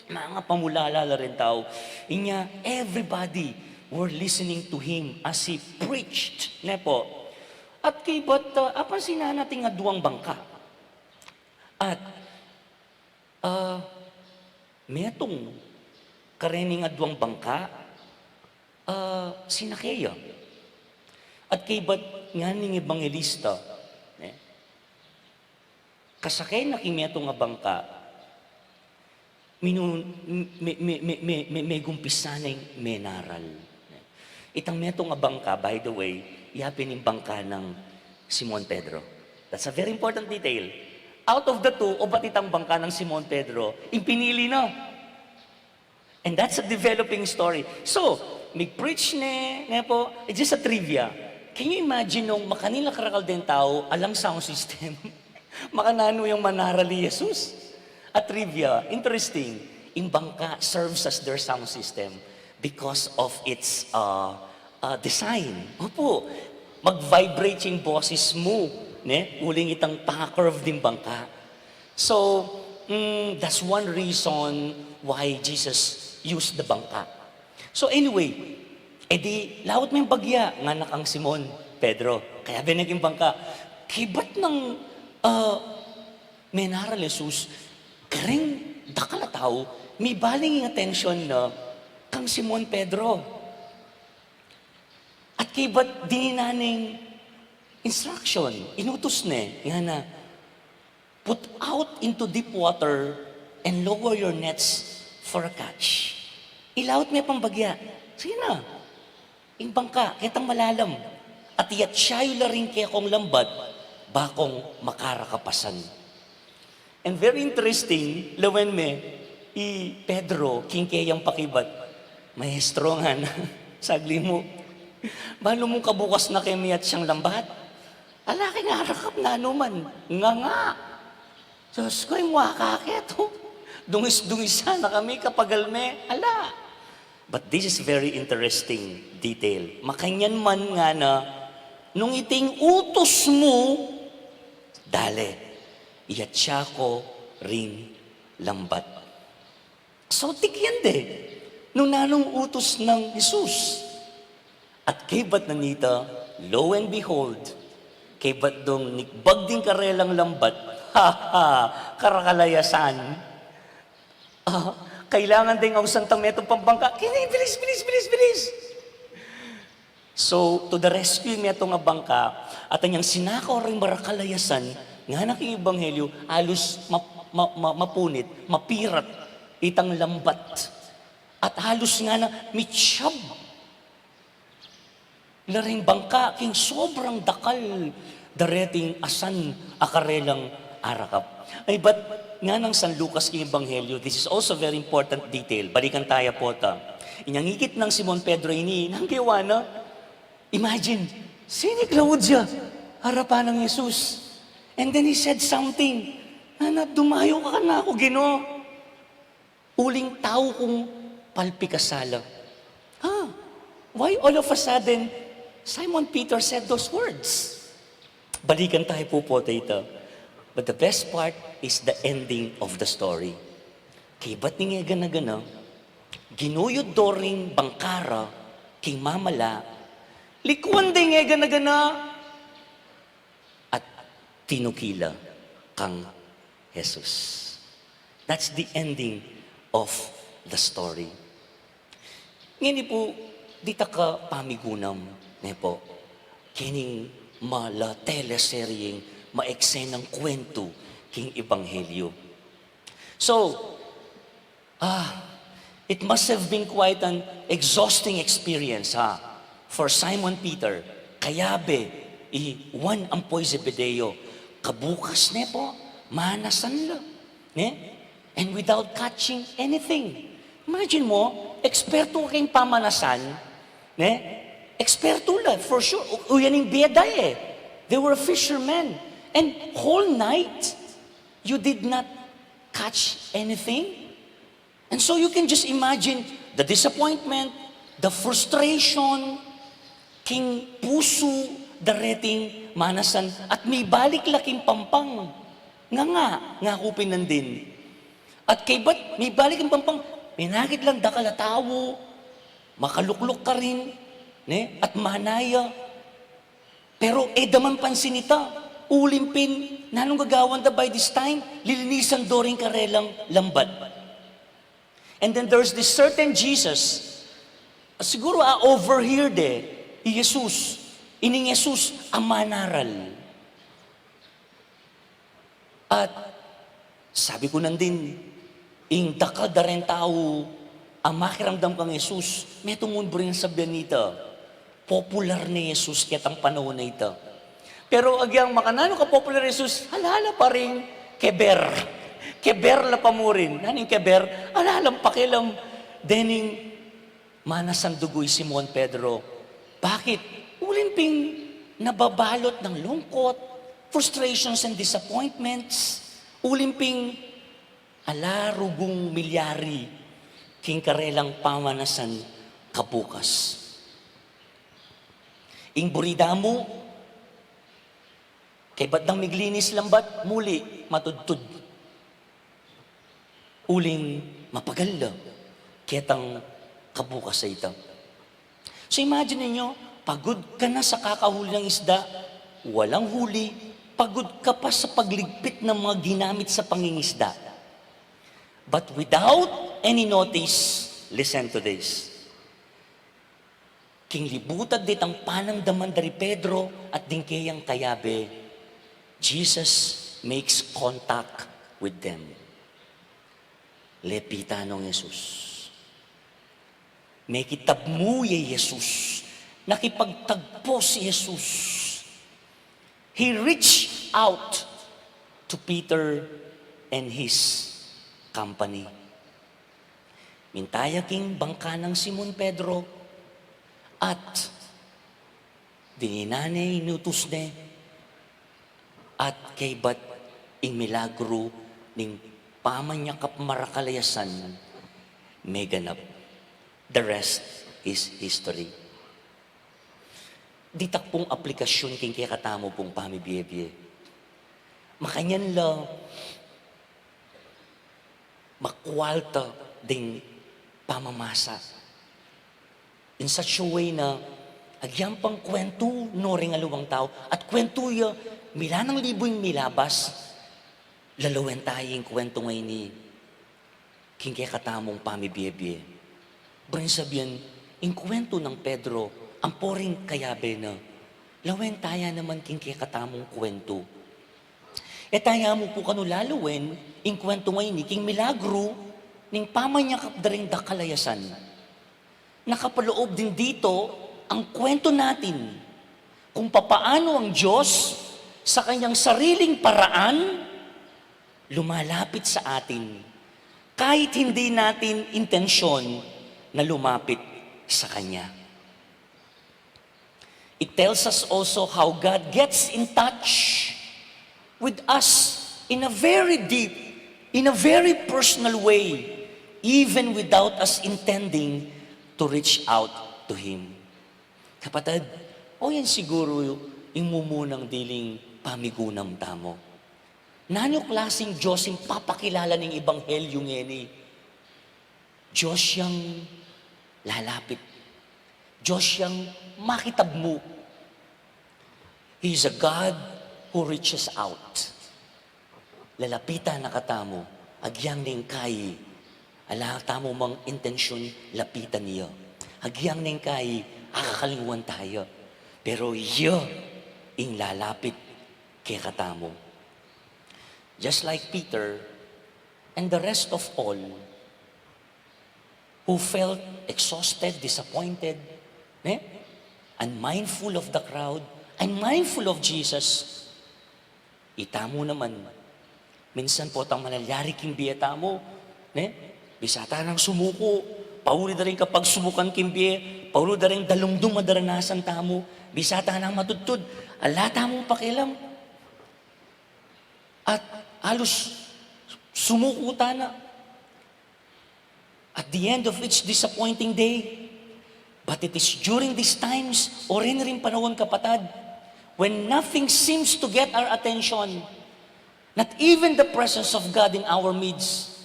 Speaker 3: mga pamulalala rin tao. Inya, everybody were listening to him as he preached. Po. At kay ba't, apansin na natin nga duwang bangka. At, metong karening nga duwang bangka, sinakeya. At kay ba't nga ning ebangelista, kasakay na kimeto nga bangka, may gumpisa na yung menaral. Itang meto nga bangka, by the way, yapin yung bangka ng Simon Pedro. That's a very important detail. Out of the two, o ba't itang bangka ng Simon Pedro, impinili na. And that's a developing story. So, mag-preach po, it's just a trivia. Can you imagine nung makanila karakal din tao, alang sound system, makanano yung manaral ni Jesus? At trivia, interesting, yung bangka serves as their sound system because of its design. Opo, mag-vibrate yung boses mo, uling itang pa-curve din bangka. So, that's one reason why Jesus used the bangka. So anyway, edi lawat mo yung bagya, nga nakang Simon Pedro. Kaya binaging bangka. Kibat ng menaral Jesus, karing dakala tao, may baling yung attention na kang Simon Pedro. At kibat dininaning instruction, inutos nga na, put out into deep water and lower your nets for a catch. Ilawat may pambagya. Sige na. Imbang ka, kitang malalam. At iyat siya rin kaya kong lambat, bakong makarakapasan. And very interesting, lawen me, i Pedro, king kayang pakibat, maestro nga na, sagli mo, balo mong kabukas na kemi at siyang lambat, alaki nga rakap na anuman, nga. Diyos ko, yung wakakit, dungis-dungisa na kami kapagalme, ala. But this is very interesting detail. Makanyan man nga na, nung iting utos mo, dale, iyat siya ko ring lambat. So, tikyan de, nung nanong utos ng Jesus. At kay ba't nanita, lo and behold, kay ba't dong nikbag din karelang lambat, karakalayasan, kailangan din ang santang metong pambangka. Kini, bilis. So, to the rescue metong nga bangka, at anyang sinakaw rin marakalayasan, nga naking ebanghelyo, halos mapunit, mapirat, itang lambat. At halos nga na mitsyab. Laring bangka, king sobrang dakal, dareting asan akarelang arakap. Ay, but nga ng San Lucas king ebanghelyo, this is also very important detail. Balikan tayo po ta. Inyangikit ng Simon Pedro ini, nang giwana, imagine, sini Claudia, harapan ng Jesus. And then he said something, Hanap, dumayo ka na ako, Ginoo. Uling tao kong palpikasala. Why all of a sudden, Simon Peter said those words? Balikan tayo po dito. But the best part is the ending of the story. Kay ba't ni nga gana-gana, ginuyod doring bangkara, king mamala, likuan din nga gana-gana, at tinukila kang Jesus. That's the ending of the story. Ngayon po, di ta ka pamigunam, ne po, kining mala teleseryeng maeksenang kwento king ebanghelyo. So, it must have been quite an exhausting experience, for Simon Peter, kayabe, Juan Ampoy Zebedeo, kabukas ne po, manasan la, ne? And without catching anything. Imagine mo, eksperto kayong pamanasan, ne? Eksperto la, for sure. Uyaning biyada eh. They were fishermen. And whole night, you did not catch anything. And so you can just imagine the disappointment, the frustration, king puso, dareting manasan, at may balik laking pampang. Nga kupin nandin. At kay ba't may balik ang pampang, minagit lang dakala tao, makaluklok ka rin, ne? At manaya. Pero daman pansinita, ulimpin, nanong gagawan da by this time, lilinisan doring karelang lambat. And then there's this certain Jesus, siguro overheard Jesus, ining Jesus ang manaral. At sabi ko nandin, ing dakal da rin tao, ang makiramdam kang Jesus, may tumunbo rin sa biyanita, popular ni Jesus kitang panahon na ito. Pero agyang makanano ka popular ni Jesus, halala pa rin keber. Keber la pa mo rin. Naning keber, alalang pakilam. Dening manasan dugoy Simon Pedro. Bakit? Ulimping nababalot ng lungkot, frustrations and disappointments. Ulimping alarugong milyari king karelang pamanasan kabukas. Ing burida mo, kay ba't nang miglinis lambat, muli matudtud. Uling mapagala, kitang kabukas sa ito. So imagine niyo, pagod ka na sa kakahuli ng isda, walang huli, pagod ka pa sa pagligpit ng mga ginamit sa pangingisda. But without any notice, listen to this. King libutag dit ang panangdaman dari Pedro at dingkeyang kayabe, Jesus makes contact with them. Lepita ng Jesus. Nakitabmu ye Jesus. Nakipagtagpo si Jesus. He reached out to Peter and his company. Mintaya king bangka ng Simon Pedro at dininane inutos ne at kay bat ing milagro ning pamanyakap marakalayasan may ganap. The rest is history. Di takpong aplikasyon king kaya katamo pong pamibiyebye. Makanyan la makwalta ding pamamasa. In such a way na agyang pang kwento no ring aluwang tao at kwento ya milanang libo yung milabas lalawen tayong kwento ngayon ni king kaya katamong pamibiyebye. Bring sabihin, yung kwento ng Pedro, ang poring kayabe na, lawen taya naman king kaya katamong kwento. E taya mo po kanulalawen, yung kwento ngayon ni king milagro, ning pamanyakap da rin da kalayasan. Nakapaloob din dito, ang kwento natin, kung papaano ang Diyos, sa kanyang sariling paraan, lumalapit sa atin, kahit hindi natin intensyon na lumapit sa Kanya. It tells us also how God gets in touch with us in a very deep, in a very personal way, even without us intending to reach out to Him. Kapatid, o yan siguro yung mumunang diling pamigunam tamo. Nanyo klaseng Diyos yung papakilala ng Ebanghelyo ngeni. Diyos siyang lalapit. Diyos siyang makitabmo. He is a God who reaches out. Lalapitan na katamo, agyang ning kay, ala tamo mang intensyon, lapitan niya. Agyang ning kay, akakalingwan tayo. Pero iya, ing lalapit kay katamo. Just like Peter and the rest of all who felt exhausted, disappointed, unmindful of the crowd, unmindful of Jesus, itamo naman, minsan po tang malalyari king biyeta mo, bisata ng sumuko, pauli da rin kapag sumukan king biye, pauli da rin dalumdum madaranasan tamo, bisata ng matutod, alata mo pakilam, at halos sumuko ta na. At the end of each disappointing day, but it is during these times, o rin panahon kapatid, when nothing seems to get our attention, not even the presence of God in our midst,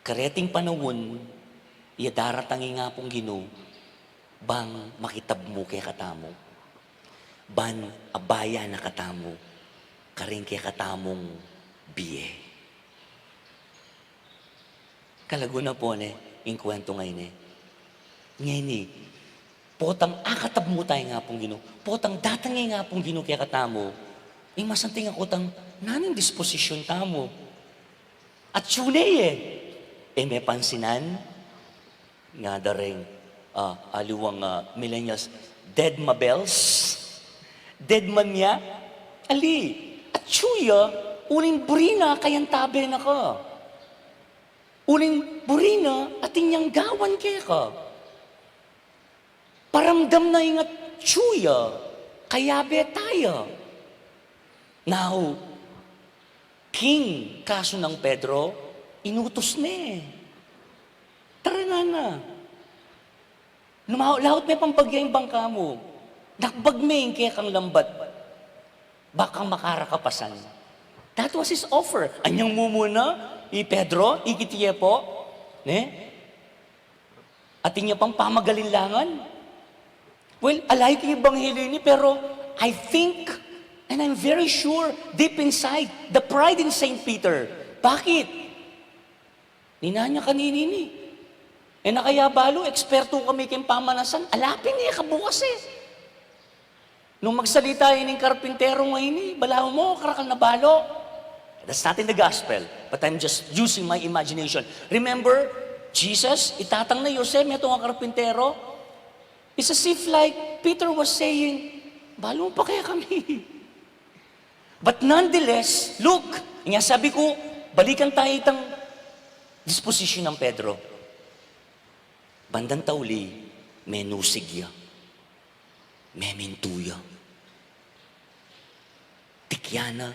Speaker 3: kareting panahon, iya daratangi nga pong Ginoo, bang makitabmo kay katamo, ban abaya na katamo, karing kay katamong biye. Kalago na po yung kwento ngayon Ngayon potang akatab mo tayo nga pong Ginoo. Potang datangay nga pong Ginoo kaya katamo. Yung masanting ako tang naning disposisyon tamo. At sunay may pansinan nga daring aliwang millennials, dead mabels, dead man niya, ali, at suya, uling burina kayang tabe na ka. Uling burina at inyang gawan kaya ka. Paramdam na ingat suya, kaya betaya. Now, King kaso ng Pedro, inutos Tara na. Lahat may pampagya yung bangka mo. Nakbagmeng kaya kang lambat. Bakang makarakapasan. That was his offer. Anyang mumuna, Pedro, ikitiye po, at inya pang pamagalinlangan. Well, alay kayo Ebanghelyo ni, pero I think, and I'm very sure, deep inside, the pride in St. Peter. Bakit? Ninanya kanini na kaya balo, eksperto kami kayong pamanasan, alapin niya kabukas Nung magsalita yung karpintero ngayon balaw mo, karakal na balo. That's not in the gospel, but I'm just using my imagination. Remember, Jesus, itatang na Jose, may itong karpintero. It's as if like Peter was saying, balo mo pa kaya kami. But nonetheless, look, nga sabi ko, balikan tayo itang disposition ng Pedro. Bandang tauli, may nusigya, may mintuya. Tikyana,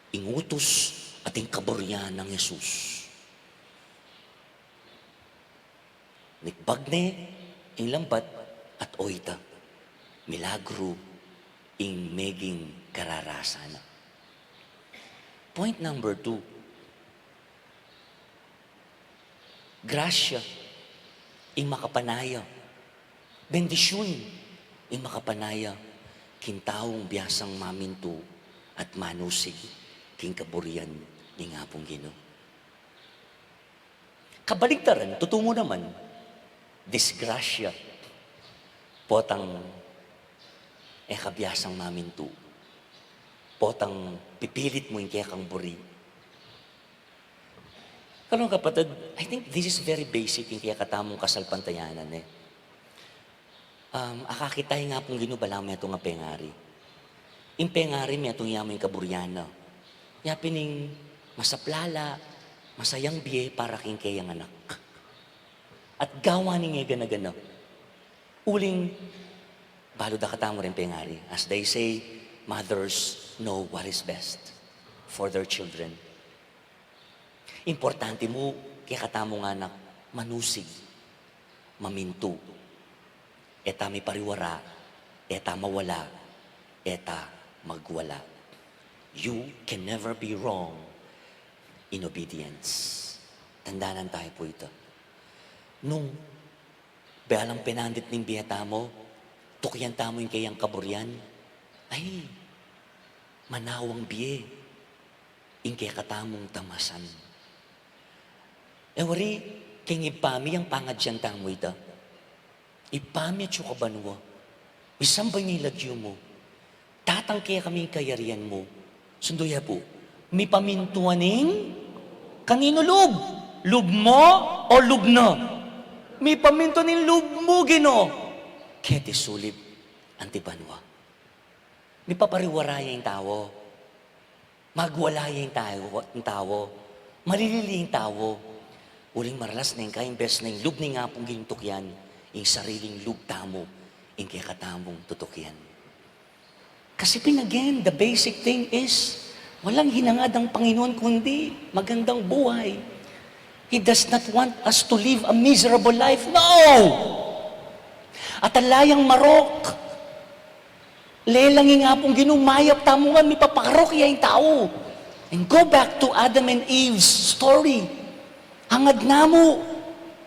Speaker 3: ingutos, at ingkaboryan ng Jesus. Nikbagne, ing lambat, at oita. Milagro, ing meging kararasana. Point number 2. Grasya, ing makapanaya. Bendisyon, ing makapanaya. Kintaong biyasang maminto at manusig, king kaburian ni nga pong Ginoo. Kabaligtaran, tutungo naman, disgrasya, potang kabiyasang maminto, potang pipilit mo yung kaya kang buri. Kalong kapatid, I think this is very basic yung kaya katamong kasalpantayanan eh. Akakitay nga pong ginubalang may itong pengari. Yung pengari may itong yaman yung kaburyana. Yapining masaplala, masayang biye para king kayang anak. At gawa ni nga gana-gana. Uling, balo da katamo rin pengari. As they say, mothers know what is best for their children. Importante mo, kaya katamo nga anak, manusig, maminto. Eta may pariwara, eta mawala, eta magwala. You can never be wrong in obedience. Tandaanan tayo po ito. Nung bealang pinandit ng biyata mo, tukyan tamo yung kayang kaburyan, ay, manawang biye, yung kaya katamong tamasan. Wari, king ipami ang pangadyan tamo ito. Ipami at sukabanwa. Isang ba nilagyo mo? Tatangkaya kami kayarian mo. Sunduya po, may pamintuaning kanino lub? Lub mo o lub na? May pamintuaning lub mo, Ginoo. Kaya tisulib, antibanwa. May papariwaraya yung tao. Magwalaya yung tao. Malilili yung tao. Uling maralas na yung kaimbes na yung lub ni nga pong gintok yan, yung sariling lub tamo, yung kaya katamong tutok yan. Kasi again, the basic thing is, walang hinangad ang Panginoon kundi magandang buhay. He does not want us to live a miserable life. No! At alayang marok, lelangi nga pong ginumayap tamo nga, may papakarok yung tao. And go back to Adam and Eve's story. Hangad na mo,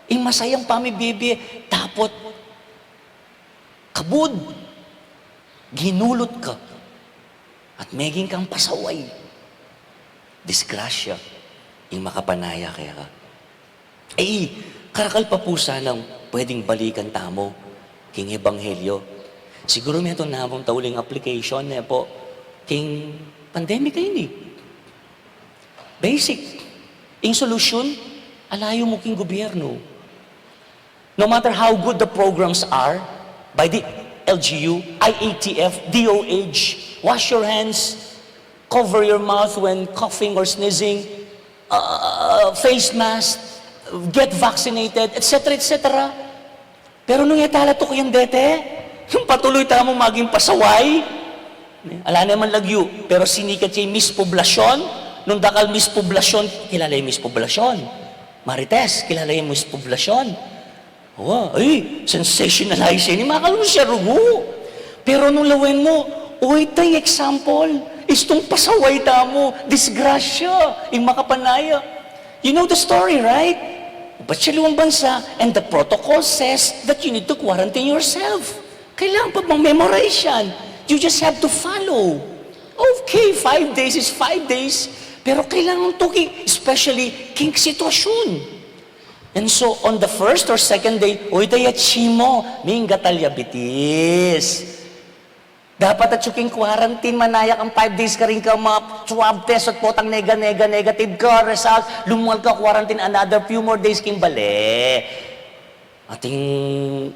Speaker 3: yung masayang pamibibi, tapot, kabud, ginulot ka, at meging kang pasaway. Disgrasya, yung makapanaya kaya ka. Karakal pa po sanang pwedeng balikan tamo, king ebanghelyo. Siguro may ito na akong tauling application na po, king pandemic kayo ni. Basic. Yung solusyon, alayo mo king gobyerno. No matter how good the programs are, by the LGU, IATF, DOH, wash your hands, cover your mouth when coughing or sneezing, face mask, get vaccinated, etc., etc. Pero nung yatala to kayang dete, yung patuloy tamo maging pasaway, ala naman lagyo, pero sinikat siya yung mispoblasyon, nung dakal mispoblasyon, kilala yung mispoblasyon. Marites, kilala yung mispoblasyon. Sensationalize yun. Makalo siya rugo. Pero nung lawen mo, tay example, istong pasaway tamo, disgrasya, yung makapanaya. You know the story, right? Ba't siya luwang bansa? And the protocol says that you need to quarantine yourself. Kailangan pa bang memorize yan? You just have to follow. Okay, 5 days is 5 days. Pero kailangan tuki, especially king sitwasyon. And so, on the first or second day, daya chimo, ming gatalya bitis. Dapat at suking quarantine, manayak ang 5 days ka rin ka, mga swab test at potang negative ka, result, lumuwal ka, quarantine, another few more days king bale. Ating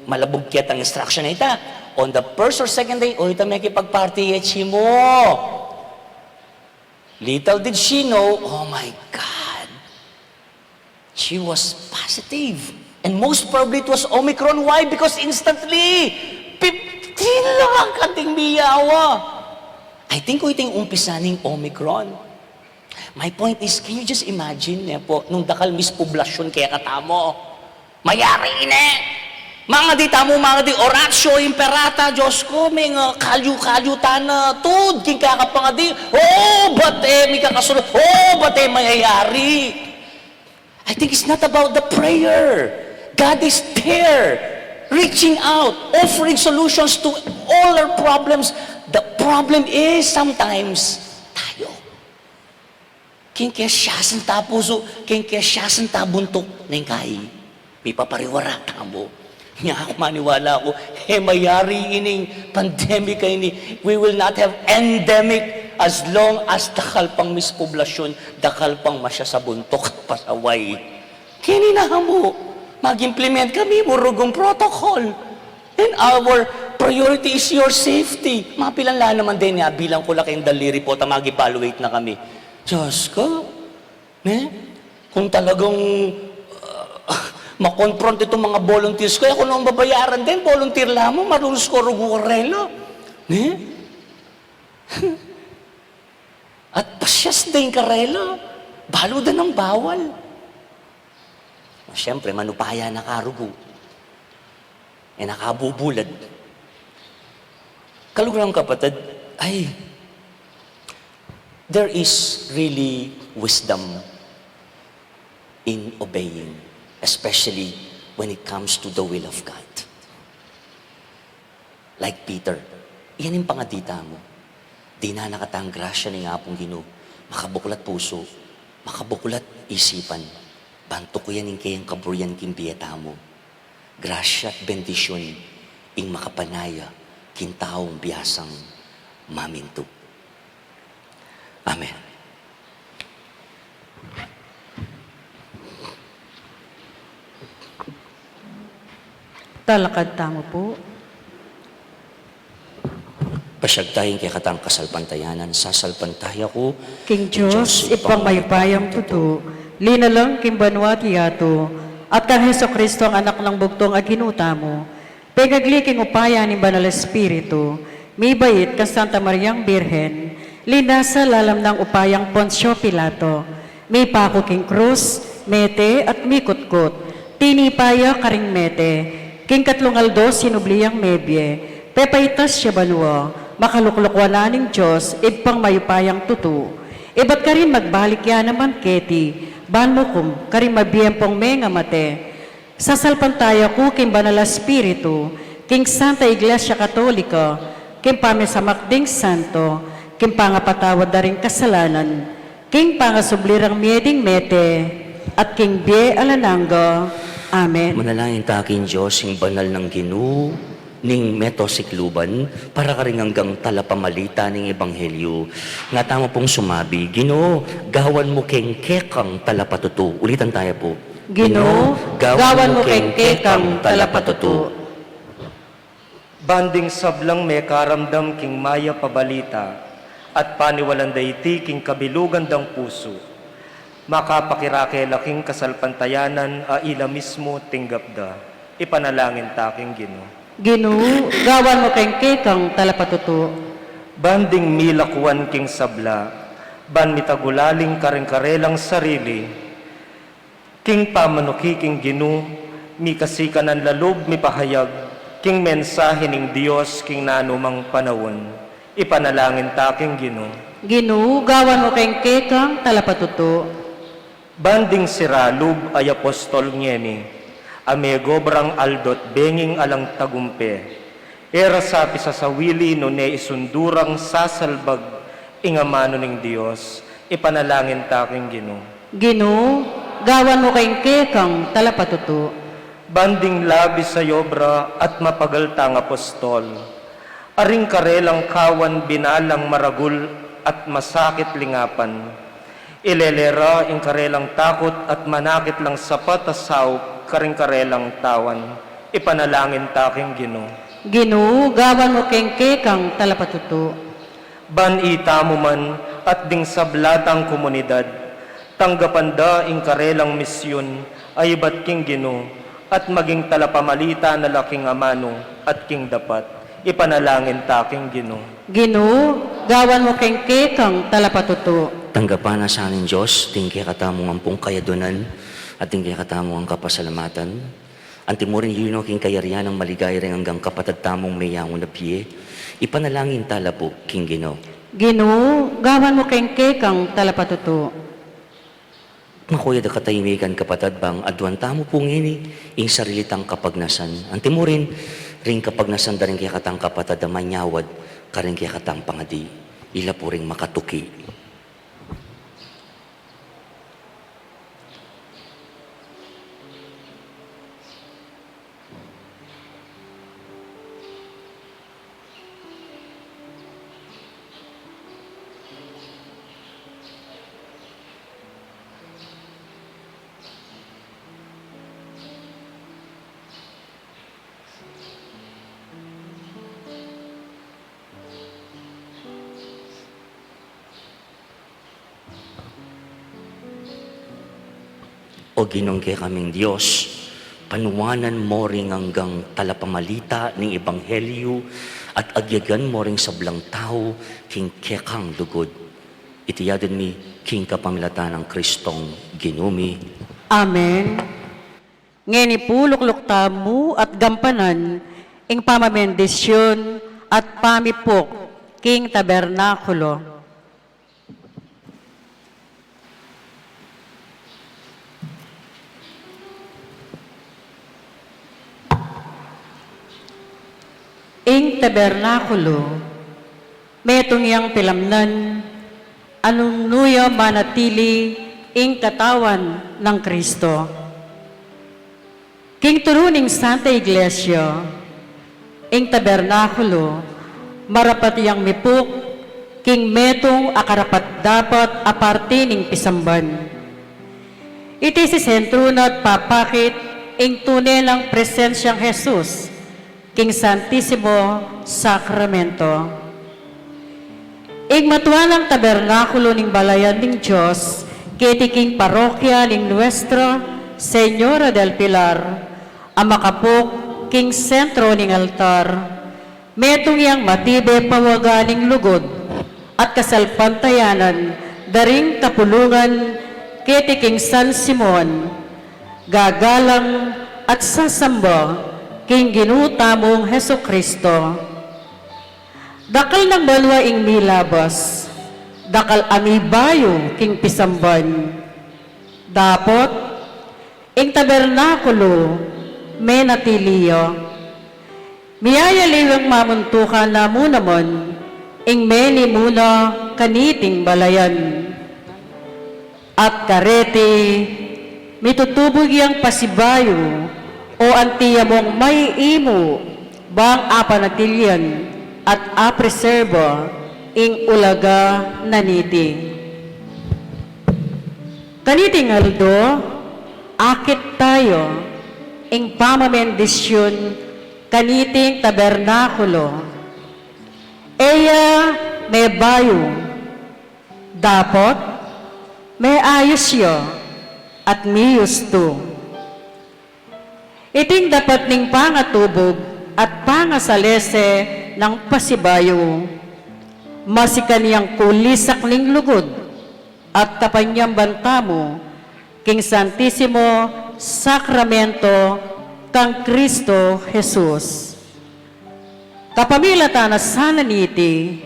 Speaker 3: malabog kiyat ang instruction na ita. On the first or second day, o ita may kipag-party mo. Little did she know, oh my God, she was positive. And most probably it was Omicron. Why? Because instantly, 15 lang ang kating biyawa. I think ko iting umpisa ng Omicron. My point is, can you just imagine, po, nung dakal mispoblasyon kaya katamo, mayari ine. Mga di tamo, mga di oratio, imperata, Diyos ko, may nga kalyu-kalyu tana, tud, king kakapanga di, oh, bate, may kakasunod, oh, bate, mayayari. I think it's not about the prayer. God is there, reaching out, offering solutions to all our problems. The problem is sometimes tayo. King kaya siyasan ta puso, king kaya siyasan ta buntok na yung kahi. May papariwara tamo. Nga ako maniwala ko, mayari ining pandemic ini, we will not have endemic as long as dakal pang mispoblasyon, dakal pang masya sa buntok, pasaway. Kininahan mo, mag-implement kami, murugong protocol. And our priority is your safety. Mapilan lang naman din niya, bilang ko lang kayong daliri po, mag-evaluate na kami. Diyos ko, kung talagang makonfront itong mga volunteers ko, ako nung babayaran din, volunteer lang mo, marunong ko rugo-karelo. At pasyas din karelo, balo din ang bawal. Siyempre, manupaya na karugo. Nakabubulad. Kalugrang kapatid, there is really wisdom in obeying, especially when it comes to the will of God. Like Peter, yan yung pangadita mo. Di na nakatang grasya ni nga pong Ginoo, makabuklat puso, makabuklat isipan, banto ko yan yung kayang kaburyan kimbiyata mo. Grasya at bendisyon, ing makapanaya, kintaong biyasang maminto. Amen.
Speaker 2: Talakad tamo po.
Speaker 3: Pasyag tayong kay katang kasalpantayanan, sasalpantaya ko.
Speaker 2: King Diyos, ipangmaypayang tuto, linalang kimbanwati yato, at kang Heso Kristo ang anak ng bugtong aginuta mo, pegagliking upaya ni Banal Espiritu, may bayit ka Santa Mariang Birhen, linasa lalam ng upayang Poncio Pilato, may pako king krus, mete at mikutkot, tinipaya karing mete, king katlungaldo sinubliyang mebye, pepaitas siya balwa, makaluklukwana ng Diyos, ipang mayupayang tutu. Iba't ka rin magbalik yan naman keti, banmukum, karing mabiyempong menga mate. Sasalpan tayo ku king Banal Espiritu, king Santa Iglesia Katolika, king pamisamakding santo, king pangapatawad na ring kasalanan, king pangasublirang mieding mete, at king bie alananga. Amen.
Speaker 3: Manalangin ta aking Diyos, yung banal ng Ginoo, ning meto sikluban, para ka rin hanggang talapamalita ning Ebanghelyo. Nga tama pong sumabi, Ginoo, gawan mo keng kekang talapatutu. Ulitan tayo po.
Speaker 2: Ginoo, gawan mo keng kekang talapatutu.
Speaker 6: Banding sablang may karamdam king maya pabalita, at paniwalan dayti king kabilugan dang puso. Makapakirakel king kasalpantayanan a ila mismo tinggapda. Ipanalangin taking Ginoo.
Speaker 2: Ginoo, gawan mo keng kekang talapatutu.
Speaker 6: Banding milakwan king sabla, ban mitagulaling kareng-karelang sarili, king pamanuki king Ginoo, mi kasikanan lalob mi pahayag, king mensahe ning Dios king nanumang panawon. Ipanalangin taking Ginoo.
Speaker 2: Ginoo, gawan mo keng kekang talapatutu.
Speaker 6: Banding siralub ay apostol ngeni, amego brang aldot benging alang tagumpe, era sapi sa sawili no ne isundurang sasalbag ingamano ning Dios, ipanalangin taking Ginoo.
Speaker 2: Ginoo, gawan mo keng kekang talapatutu.
Speaker 6: Banding labis sa yobra at mapagaltang apostol, Aring karelang kawan binalang maragul at masakit lingapan. Ilelera ing karelang takot at manakit lang sapat asaw karing karelang tawan. Ipanalangin taking Ginoo.
Speaker 2: Ginoo, gawan mo kengke kang talapatuto.
Speaker 6: Ban ita mo man at ding sablatang komunidad, tanggapan da ing karelang misyon ay iba't king Ginoo at maging talapamalita na laking amano at king dapat. Ipanalangin taking Ginoo.
Speaker 2: Ginoo, gawan mo kengke kang talapatuto.
Speaker 3: Tanggapan na sa anin Diyos, tingkay katamong ampong kayadunan at tingkay katamong ang kapasalamatan. Antimurin yun king kayarian ng maligay rin hanggang kapatad tamong mayangon na piye. Ipanalangin tala po, King Ginoo.
Speaker 2: Ginoo, gawan mo kengke kang talapatuto.
Speaker 3: Makuya da katahimikan kapatad bang adwan tamo po ngini, ing sarilitang kapagnasan. Antimurin ring kapagnasan da rin kaya katang kapatad na manyawad, karing kaya katang pangadi. Ila po ring makatuki. O ginongke kaming Diyos, panuwanan mo ring hanggang talapamalita ng Ebanghelyo at agyagan mo ring sablang tao king kekang lugod. Itiyadan mi king kapamilatan ng Kristong ginumi.
Speaker 2: Amen. Ngeni pulukluk tamu at gampanan, ing pamamendisyon at pamipok, king tabernakulo. Ing tabernakulo, metong yang pilamnan, anong nuya manatili ing katawan ng Kristo. King turuning Santa Iglesia, ing tabernakulo, marapat yang mipuk, king metong akarapat dapat aparte ning pisamban. Iti si sentro na't papakit ing tunay ng presensyang Jesus, king Santisimo Sacramento. Ing matuanang tabernakulo ning balayan ning Diyos, kiti king parokya ning Nuestra Señora del Pilar, ang makapok king sentro ning altar, metong yang matibe pawaganing lugod, at kasalpantayanan, daring kapulungan, kiti king San Simon, gagalang at sasamba, king ginutamong Heso Kristo. Dakal ng balwa ing milabas, dakal amibayo king pisamban. Dapot, ing tabernakulo, may natiliyo. Miyayaliwang mamuntukan na munamon, ing meni muna kaniting balayan. At karete, mitutubog yang pasibayo, o antiya mong may imo, bang apanatilyan at apreserba ing ulaga naniti. Kaniting aldo, akit tayo, ing pamamendisyon, kaniting tabernakulo. Eya may bayo, dapat may ayos yo, at miyos to. Iting dapat ning pangatubog at pangasalese ng pasibayo, masikaniyang kulisak ning lugod at kapanyang bantamo, king Santisimo Sacramento kang Kristo Jesus. Kapamilata na sana niti,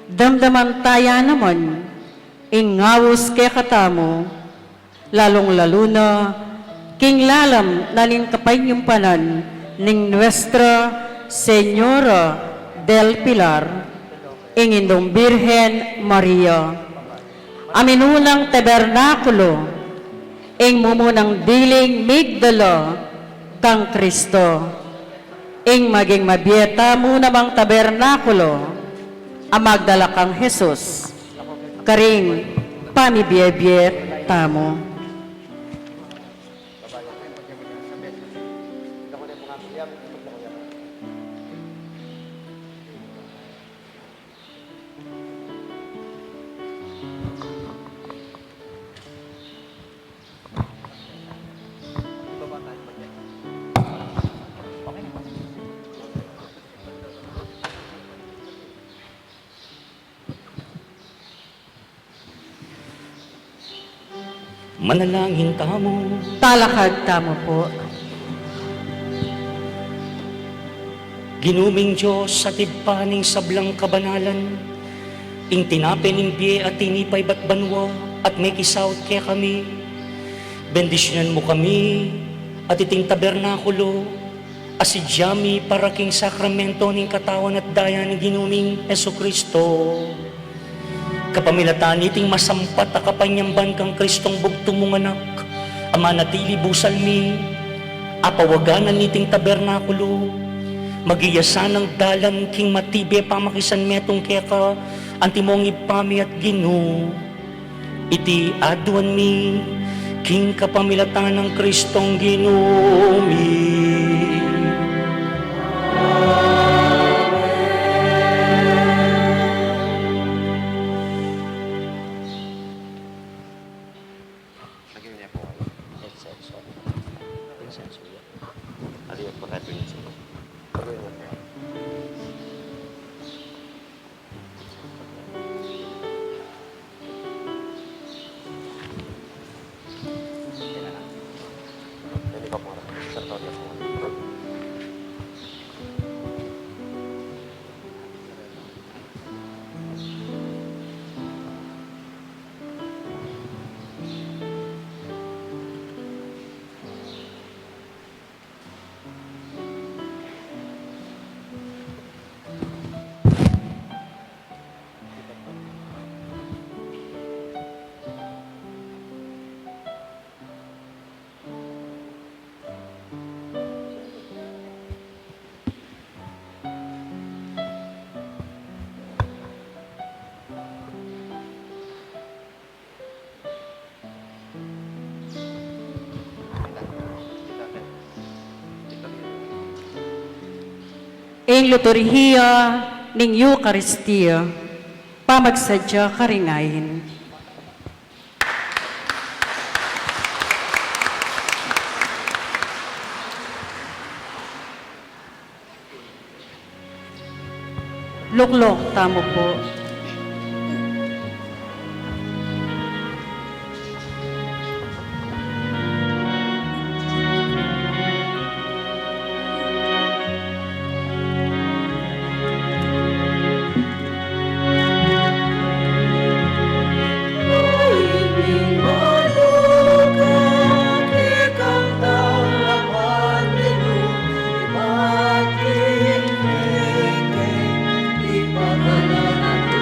Speaker 2: damdaman taya naman, ingawos kay katamo, lalong-lalo na, king lalam na ning kapanyumpanan ning Nuestra Señora del Pilar, ingindong Birhen Maria. Aminulang tabernakulo, ing mumunang diling migdala kang Kristo. ing maging mabiyeta mo namang tabernakulo, ang magdala kang Jesus, karing pamibiyebiyet tamo.
Speaker 3: Manalangin tamo,
Speaker 2: Talakad tamo po.
Speaker 3: ginuming Diyos sa tipaning sablang kabanalan, ing tinapening biye at tinipay bat banwa, at may kisawat kaya kami. Bendisyonan mo kami, at iting tabernakulo, asidyami para king sakramento ning katawan at daya ni ginuming Yesu Kristo. Kapamilatan iting masampat a kapanyamban kang Kristong bugtong mong anak, ama natili busalmi, apawaganan iting tabernakulo, magiyasan ng dalan king matibe pamakisan metong keka, antimong ipami at ginu, iti aduan mi, king kapamilatan ng Kristong ginumi.
Speaker 2: Ing liturhiya ning Eucharistia, pamagsadya karingayin. Luklok tamo po.
Speaker 1: Ipagalanan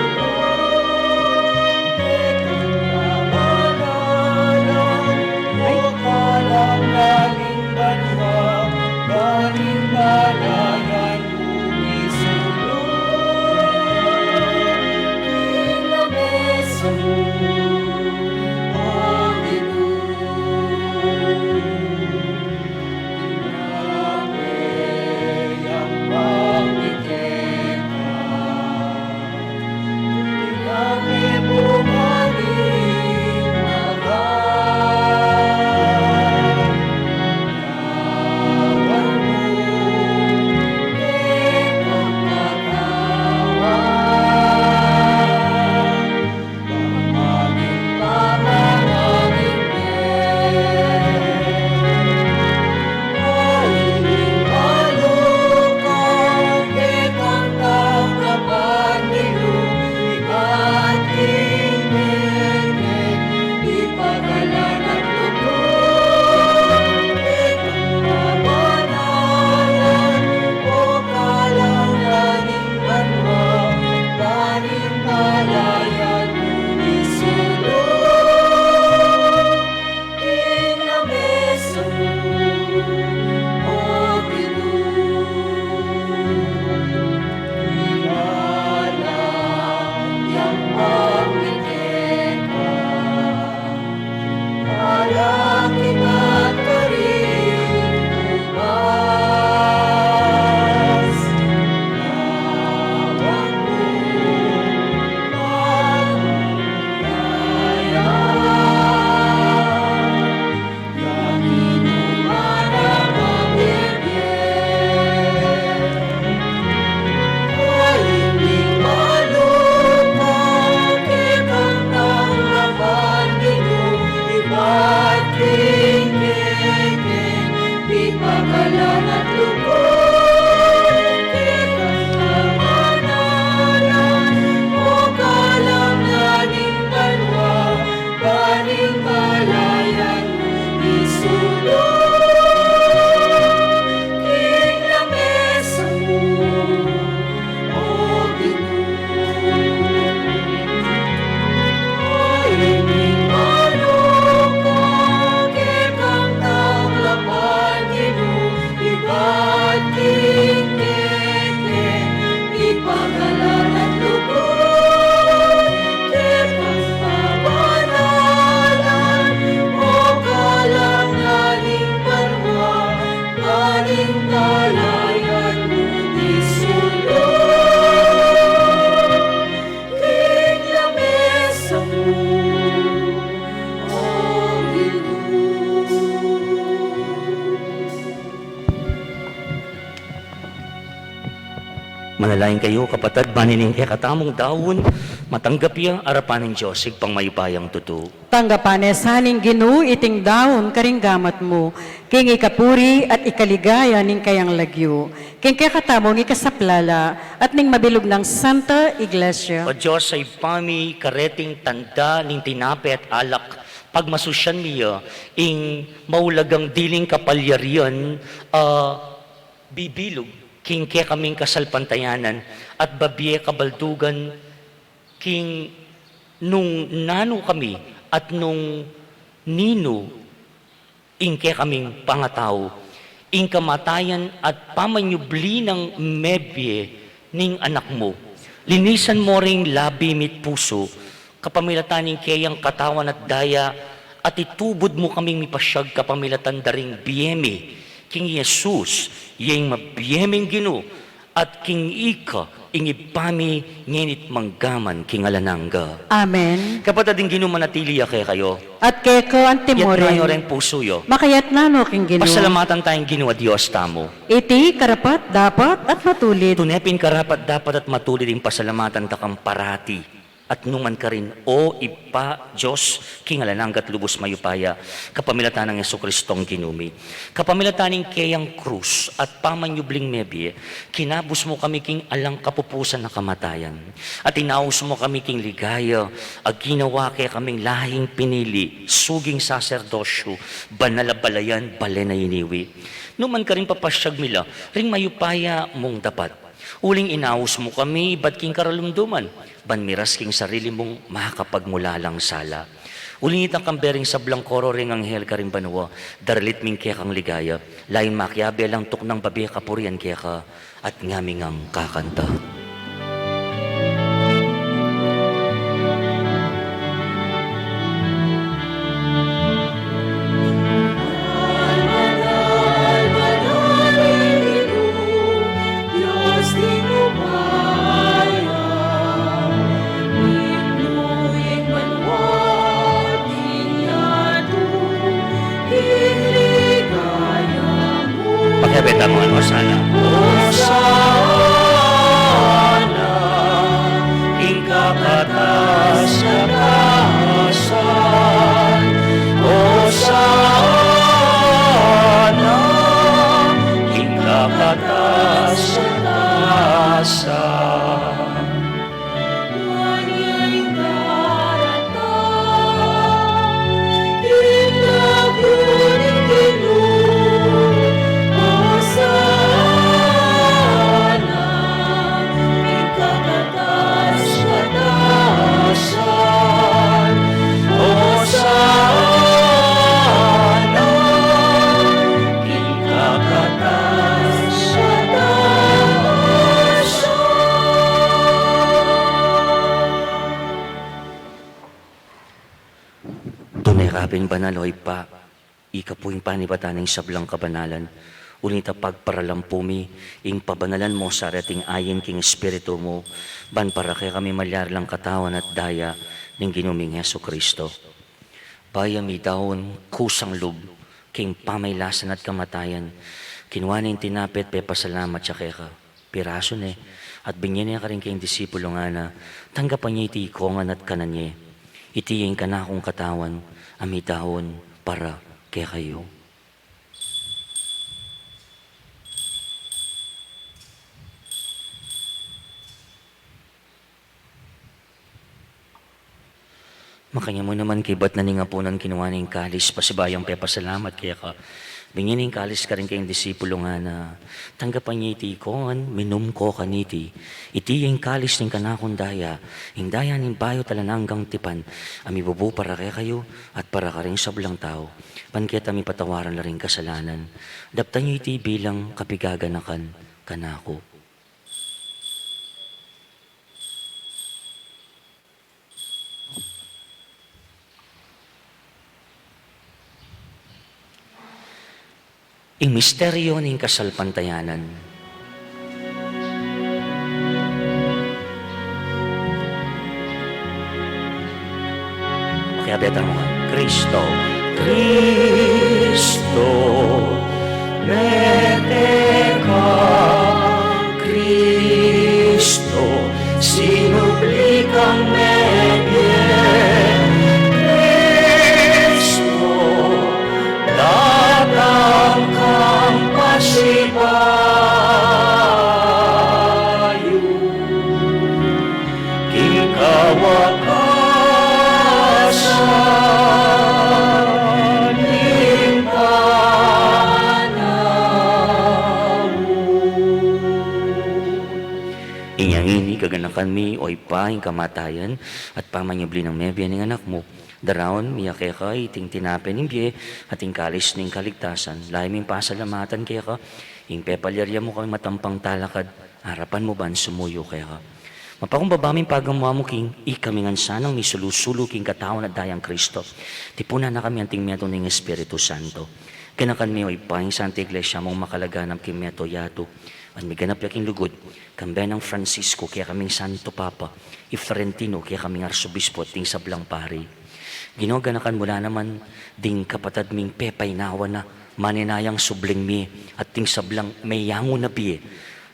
Speaker 3: Manalain kayo, kapatid, manining kaya katamong daon, matanggap iya, arapan ng Diyos, pang mayupayang tuto.
Speaker 2: Tanggapanes haning Ginoo iting daon karinggamat mo, king ikapuri at ikaligaya ning kayang lagyo, king kakatamong ikasaplala at ning mabilog ng Santa Iglesia.
Speaker 3: O Diyos, ay pami kareting tanda ning tinape at alak, pagmasusyan niya, ing maulagang diling kapalyarian, bibilog, king kaya kaming kasalpantayanan, at babiye kabaldugan, king nung nano kami, at nung nino, ing kaya kaming pangataw, ing kamatayan at pamanyubli ng mebye ning anak mo. Linisan mo ring labi mit puso, kapamilatan ning kayang katawan at daya, at itubod mo kaming mipasyag kapamilatan daring biyeme, King Jesus, yung mabiyeming Ginoo, at King Ika, ingipami ngenit manggaman king alanangga.
Speaker 2: Amen.
Speaker 3: Kapatid ng Ginoo, manatili kaya kayo.
Speaker 2: At keko ang
Speaker 3: Yat nayo
Speaker 2: timoren,
Speaker 3: rin puso yo.
Speaker 2: makayat nano king Ginoo.
Speaker 3: Pasalamatan tayong Ginoo, Diyos tamo.
Speaker 2: Iti karapat dapat at matulid.
Speaker 3: Tunepin karapat dapat at matulid yung pasalamatan takang parati. At numan ka rin, o ipa, Diyos, kingalananggat lubos mayupaya, kapamilatan ng Yesu Kristong ginumi. Kapamilatan ng kayang krus at pamanyubling mebye, kinabus mo kami king alang kapupusan na kamatayan. At inaus mo kami king ligaya, ag ginawa kaya kaming lahing pinili, suging saserdosyo, banalabalayan, bale na iniwi. Numan ka rin papasyag mila, ring mayupaya mong dapat. Uling inaus mo kami, ba't king karalumduman? Banmiras king sarili mong makakapagmula lang sala. Uling itang kambering sa blangkoro ring anghel ka rin banwa, daralit ming kaya kang ligaya, lain makyabe lang tuk ng babi kapurian kaya ka, at ngaming ang kakanta. Pagkabeta mo ano sana. Hosana, ikapatas sa taasan. Hosana, ikapatas sa taasan. Abin banaloy pa, ika po yung panipataning sablang kabanalan, unita pagparalampumi, ing pabanalan mo sa rating ayin king espiritu mo, ban para kay kami malyar lang katawan at daya, ning ginuming Yesu Kristo. Bayami daon, kusang lub, king pamaylasan at kamatayan, kinuwanin tinapit, pe pasalamat siya kaya piraso ne, at binyan niya ka rin kayong disipulo nga na, tanggapan niya iti ikongan at kananye, itiyin ka na akong katawan, amitaon para kaya kayo. Makanya mo naman kay ba't naningapunan kinuha ng kalis, pasibayang pasalamat kaya ka. Bingin ng kalis ka rin kayong disipulo nga na tanggapan niya iti ikon, minum ko kaniti. Iti yung kalis ng kanakong daya, yung daya ng bayo talananggang tipan, ami bubu para kaya kayo at para ka rin sablang tao. Pankit ami patawaran na rin kasalanan. Dapta niyo iti bilang kapigaganakan kanako. Ing misteryo ng kasalpantayanan. Kaya betan mo ka, Kristo, Kristo, meteka, Kristo, sinublikang nebyen, Kristo, datang kang pasibayo, king kawakasan, ing panahon. Inyang ini kaganakan mi oy pa ing kamatayan at pamanyabli ng mebya ng anak mo. Darawon, miya kaya ka, iting tinapin ng biye, at ing kalis ng kaligtasan. Lahi ming pasalamatan kaya ka, ing pepalyarya mo kang matampang talakad, harapan mo ban sumuyo kaya ka. Mapakumbabaming pagamuha mo king, ikamingan sanang ni sulusulo king katawan at dayang Kristo. Tipuna na kami ang tingmeto ng Espiritu Santo. Ganakan mi o ipahing Santa Iglesia mong makalaganap king meto yato. At may ganap yaking lugod, kambe ng Francisco, kaya kaming Santo Papa, Florentino, kaya kaming Arsobispo, ting sablang pari. Ginoganakan mula naman ding kapatad ming pepay nawa na maninayang subling mi at ting sablang may yango na biye.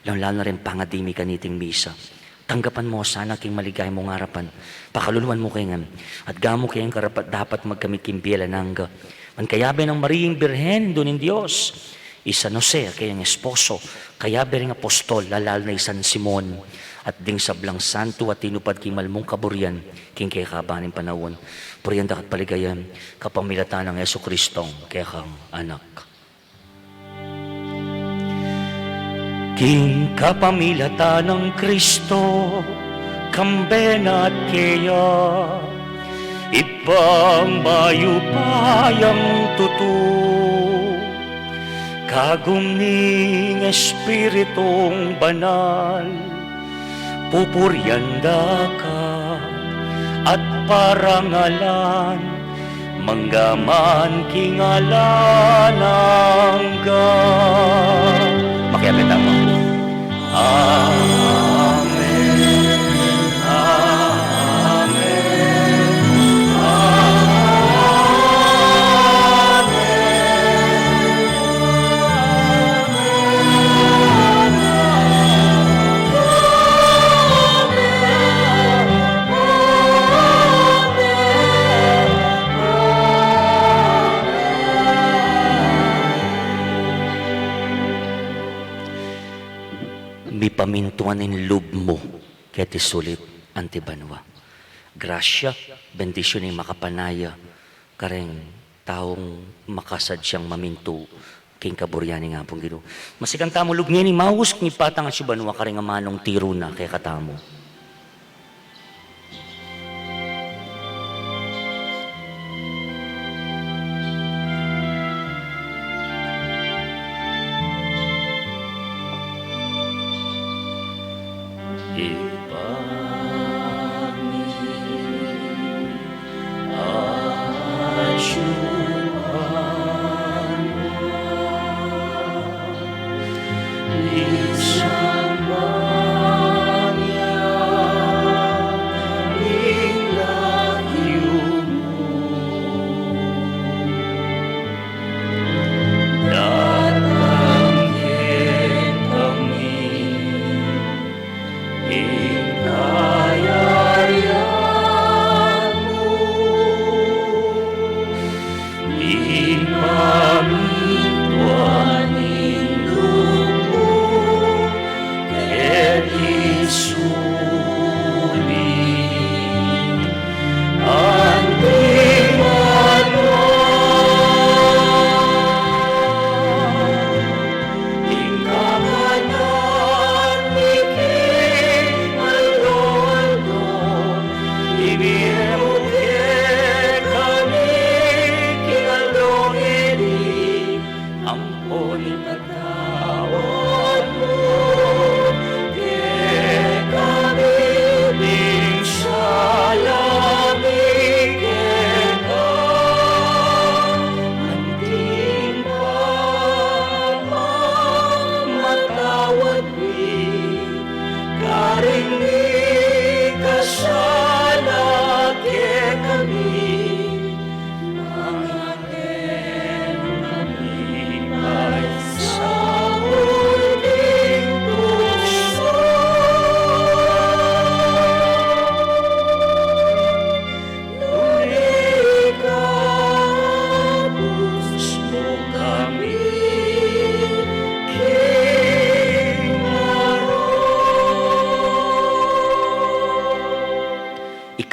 Speaker 3: Lalo na rin pangadimi kaniting misa. Tanggapan mo sana king maligay mong harapan. Pakaluluan mo kayo at gamo kayong karapat dapat magkamit kimbiela nangga. Man kayabe ng Mariing Birhen doon ng Diyos. Isa Jose kayang esposo. Kayabe rin apostol lalal na isan Simon. At ding sablang santo at tinupad king malmong kaburian king kaya kabanin panawon. Puriyan dakat paligayan kapamilatan ng Yesu Kristong kaya kang anak. King kapamilatan ng Kristo, kambena at kaya, ipang bayupayang tutu, kagumning Espiritong banal, pupuryanda ka at parangalan, manggaman kingalan ang God. Makiapit mo. Amen. Amen. May pamintuan ng loob mo kaya tisulit antibanwa. Grasya, bendisyon ng makapanaya, kareng taong makasadyang maminto king kaburyani nga pong Ginoo. Masikan tamo lugnya ni maus ni patang at banwa kareng manong tiro na kaya katamo. Ipami asyo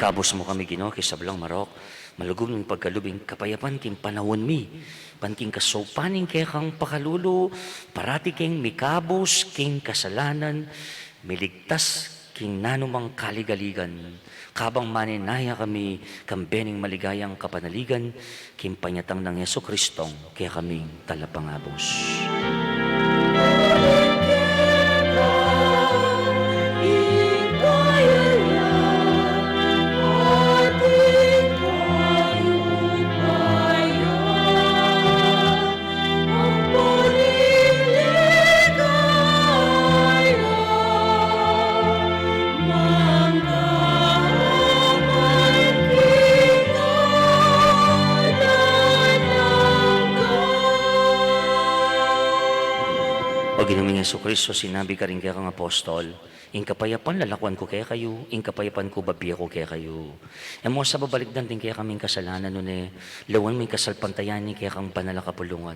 Speaker 3: Kabos mo kami, Ginoo, kay sablang marok. Malugom ng pagkalubing kapayapan king panahon mi. Panking kasopaning kaya kang pakalulo. Parati king mikabos king kasalanan. Miligtas king nanumang kaligaligan. Kabang maninaya kami kambening maligayang kapanaligan. King panyatang ng Yeso Kristong kaya kaming talapangabos. O Ginoong Yesu Kristo, sinabi ka rin kaya kang apostol, ing kapayapan lalakwan ko kaya kayo, ing kapayapan ko babiya ko kaya kayo. E mo sa babalikdan din kaya kaming kasalanan nun lawan may kasalpantayan ni kaya kang banala kapulungan.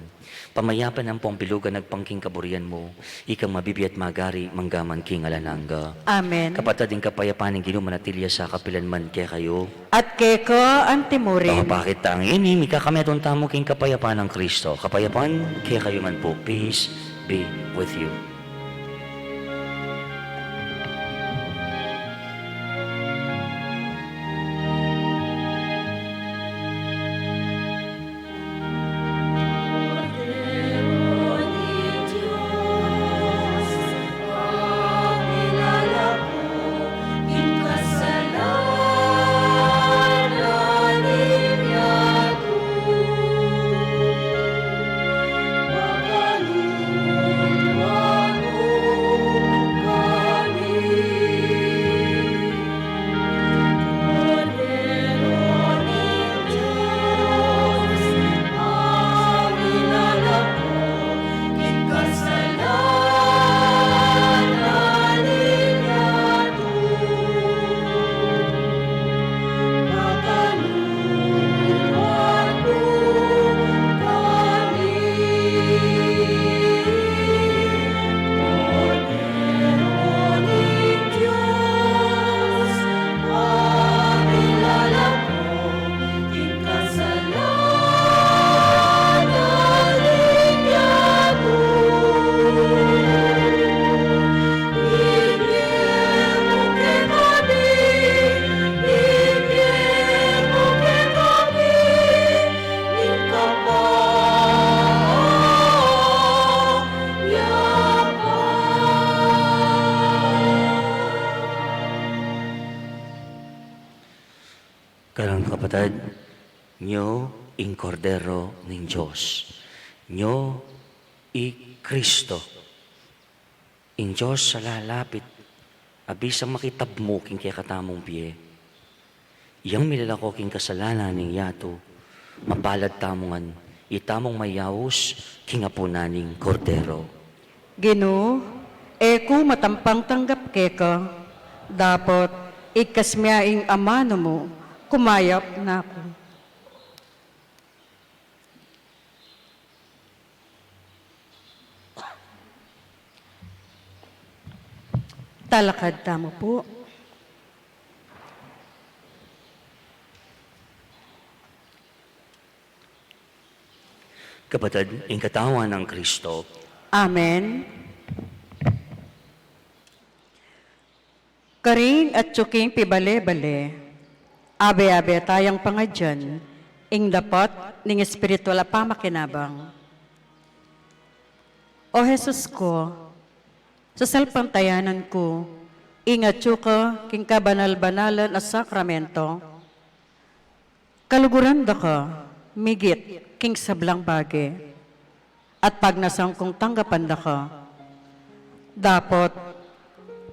Speaker 3: Pamayapan ang pampilugan nagpangking kaburian mo, ikang mabibiyat magari manggaman king alananga.
Speaker 2: Amen.
Speaker 3: Kapatid din kapayapan ng Ginoo manatilya sa kapilanman kaya kayo.
Speaker 2: At keko ang timurin.
Speaker 3: Bakit ang ini, mika kami atong tamo king kapayapan ng Kristo. Kapayapan kaya kayo man po. Peace be with you. Karang kapatid, nyo ing kordero ng Diyos. Nyo i Kristo. In Diyos sa lalapit, abisang makitabmo king kaya katamong piye. Iyang milalako king kasalanan ng yato, mapalad tamongan, itamong mayawos king apunaning kordero.
Speaker 2: Ginoo, kung matampang tanggap keka, dapat ikasmiyaing amano mo, kumayap na ako. Talakad tamo po.
Speaker 3: Kapatid, ing katawan ng Kristo,
Speaker 2: Amen. Karing at tsuking pibale-bale, abe-abe tayang pangadyan, ing dapat ning espiritual a pamakinabang. O Jesus ko, sa salpantayanan ko, ingatyo ka king kabanal-banalan at sakramento, kaluguran da ka, migit king sablang bage, at pag nasang kong tanggapan da ka, dapat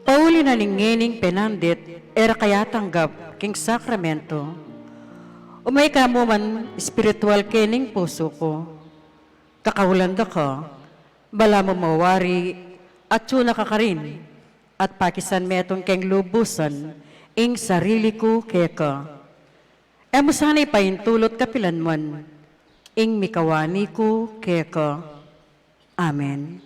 Speaker 2: pauli na ningining penandit, era kaya tanggap king sakramento. Umay ka mo man espiritual kening puso ko. Kakahulanda ka, bala mo mawari, at tuna ka rin, at pakisan metong keng lubusan, ing sarili ko keka. Mo sana'y paintulot kapilanman, ing mikawani ko keka. Amen.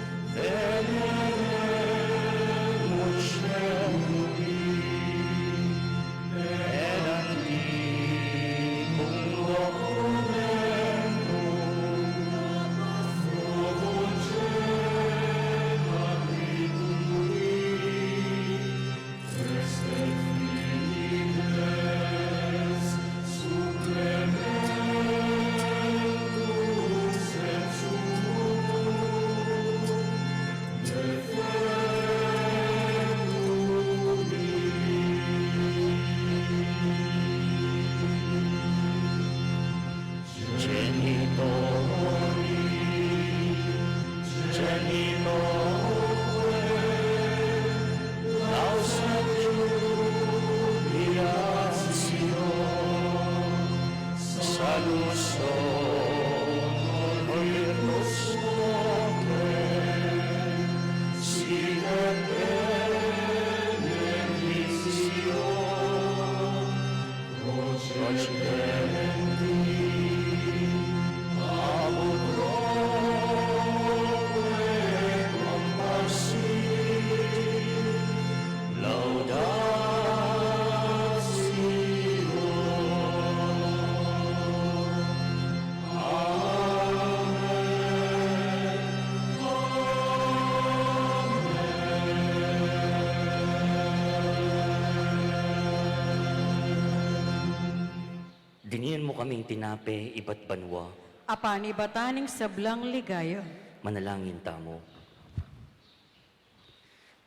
Speaker 3: Dininan mo kaming tinape, iba't banwa,
Speaker 2: Apan ibataning sablang ligaya.
Speaker 3: manalangin tamo.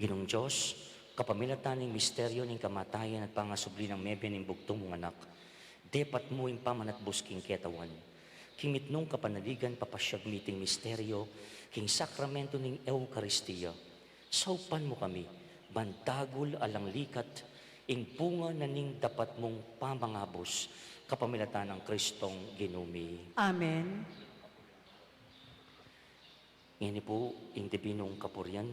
Speaker 3: Ginong Diyos, kapamilatan ng misteryo ng kamatayan at pangasubli ng mebe ng bugtong mong anak, depat mo yung pamanatbus king ketawan. Kimit nung kapanaligan papasyag miting misteryo, king sakramento ng Eucharistia. Saupan mo kami, bantagol alang likat, ing punga na ning dapat mong pamangabos, kapamilatan ng Kristong ginumi.
Speaker 2: Amen.
Speaker 3: Ngayon po, ing dibinong kapurian,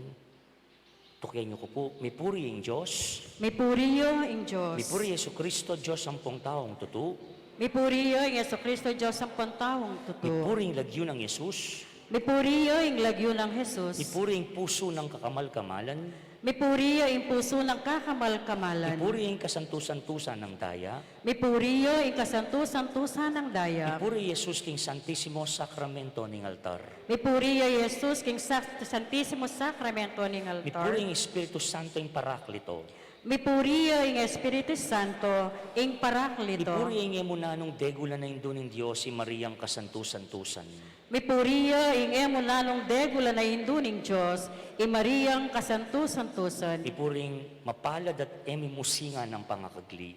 Speaker 3: tukyan niyo ko po, may puri ang Diyos,
Speaker 2: May puriyo ing Diyos.
Speaker 3: may puri Yesu Kristo, Diyos ang pong taong tutu,
Speaker 2: May puriyo ing Yeso Kristo Diyos ang pantawang
Speaker 3: may
Speaker 2: tuto.
Speaker 3: puri ang lagyo ng Yesus,
Speaker 2: May puriyo ing lagyo ng Jesus.
Speaker 3: may puri ang puso ng kakamal-kamalan,
Speaker 2: May puriyo ing puso ng
Speaker 3: may
Speaker 2: kakamal-kamalan.
Speaker 3: puri ang kasantusan-tusan ng daya,
Speaker 2: May puriyo ing kasantusan-tusan ng
Speaker 3: may
Speaker 2: daya.
Speaker 3: puri Yesus king Santissimo Sacramento ng altar,
Speaker 2: May puriyo Jesus king Santissimo Sacramento ning
Speaker 3: may
Speaker 2: altar.
Speaker 3: puri ang Espiritu Santo ing Paraklito,
Speaker 2: May puriyo ing Espiritu Santo ing
Speaker 3: may
Speaker 2: Paraklito.
Speaker 3: puri ang emunanong degula na indo ng Diyos si Mariang kasantusan-tusan,
Speaker 2: May puriyo ing emunanong degula na hindu ning Diyos, i Mariang kasantusan-tusan.
Speaker 3: may puring mapalad at emimusingan ng pangakagli,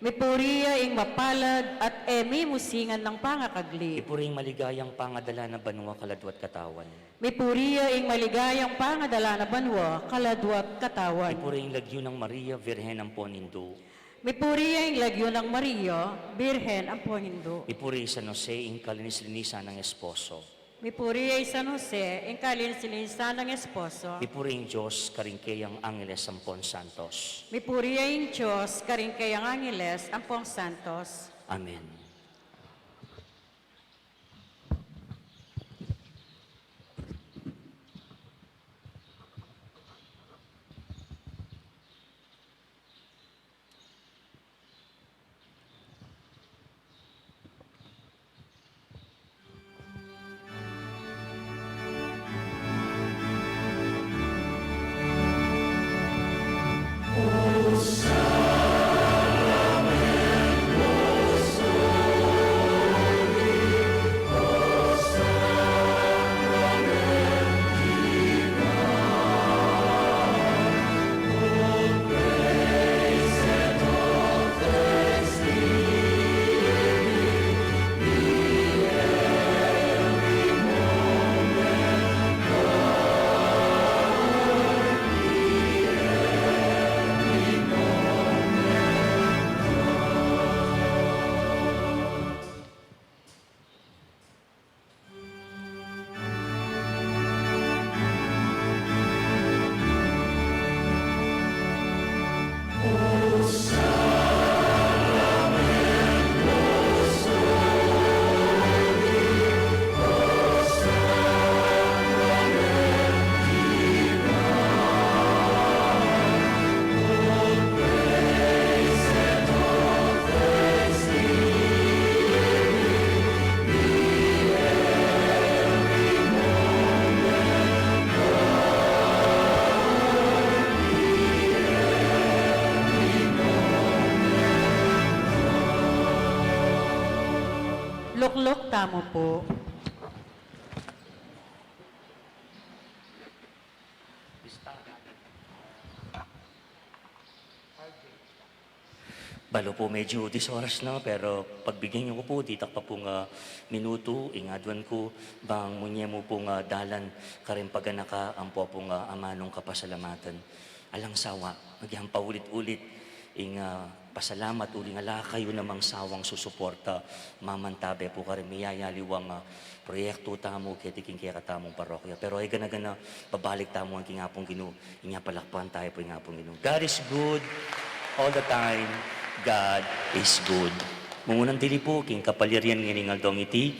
Speaker 2: May puriyo ing mapalad at emi musingan ng pangakagli.
Speaker 3: ipuring maligayang pangadala na banwa kaladwat katawan.
Speaker 2: May puriyo ing maligayang pangadala na banwa, kaladwat katawan.
Speaker 3: Ipuring lagyo ng Maria, Virhen ang ponindo.
Speaker 2: May puriyo ing lagyo ng Maria, Birhen ang Pohindo.
Speaker 3: Ipuri San Jose, ing kalinis-linisan ng esposo.
Speaker 2: May puriyo ing San Jose, ing kalinsilinisan ng esposo.
Speaker 3: Ipuring Diyos, karingkayang Angeles Sampon Santos.
Speaker 2: May puriyo ing Diyos, karing kayang Angeles, ampong Santos.
Speaker 3: Amen.
Speaker 2: Luklok tamo po.
Speaker 3: Balo po medyo 10 oras na, pero pagbigyan niyo ko po, ditak pa pong minuto, ingadwan ko, bang munye mo pong dalan, karin paganaka, ang po pong amanong kapasalamatan. Alang sawa, magyang paulit-ulit, ing pasalamat uling ala kayo namang sawang susuporta, mamantabe po karin miyayaliwang proyekto tamo, ketiking kaya katamong parokya. Pero ay gana-gana, babalik tamo ang kingapong ginu, inyapalakpan tayo po ingapong ginu. God is good all the time. God is good. Mungunang dili po, king kapalirian ng aldong iti,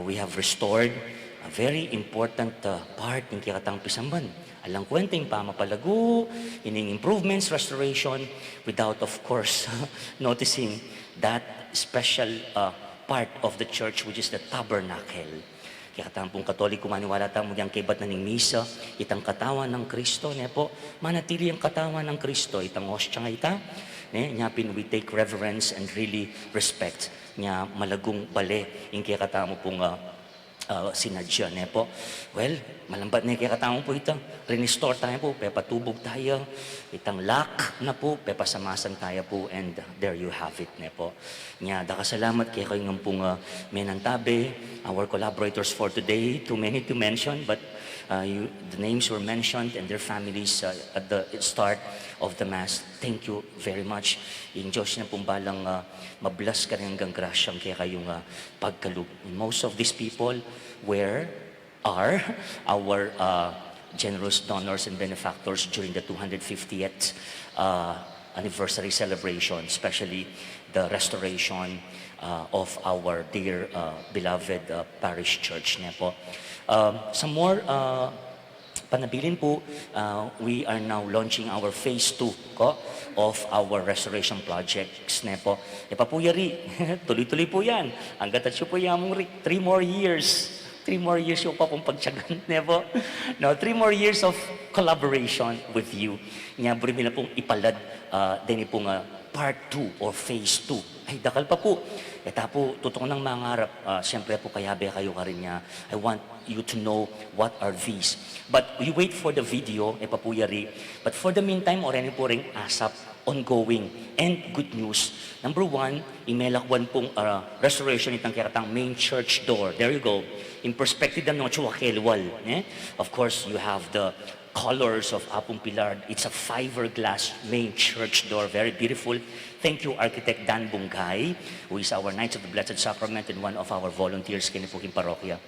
Speaker 3: we have restored a very important part ng kikatang pisamban. Alang kwenteng pamapalago, ining improvements, restoration, without of course noticing that special part of the church which is the tabernacle. Kaya tampong Katoliko maniwala tamo diyang kibat na ning misa, itang katawan ng Kristo, ne po, manatili ang katawan ng Kristo, itang hostya nga ita, nyapin we take reverence and really respect nga malagong bale in kaya katamo pong sinadya ne po. Well, malambat na kaya katamo po ito. Restore tayo po, patubog tayo. Itang lock na po, pasamasan tayo po, and there you have it ne po. Nga, dakasalamat kaya kayo ng pong menantabe, our collaborators for today, too many to mention, but the names were mentioned and their families at the start of the Mass. Thank you very much. Yung Diyos na pong balang mablas ka rin hanggang grasyang kaya kayong pagkalug. Most of these people are our generous donors and benefactors during the 250th anniversary celebration, especially the restoration of our dear beloved parish church niya po. Some more panabilin po, we are now launching our phase 2 ko of our restoration projects ne po. E pa po yari, tuloy-tuloy po yan. Hanggat at siya po yamong 3 more years. 3 more years yung pa pong pagtsagan ne po. No, 3 more years of collaboration with you. Nga buri na pong ipalad din pong part 2 or phase 2. Ay, dakal pa po. Eta po, totoo ng mangarap, siyempre po kayabe kayo ka rin niya. I want you to know what are these. But we wait for the video, papuyari. But for the meantime, orani po rin asap, ongoing. And good news. Number 1, imelakwan pong restoration itang kiratang main church door. There you go. In perspective ng chuwakelwal. Of course, you have the colors of Apong Pilar. It's a fiberglass main church door. Very beautiful. Thank you, Architect Dan Bungay, who is our Knights of the Blessed Sacrament and one of our volunteers kini po parokya.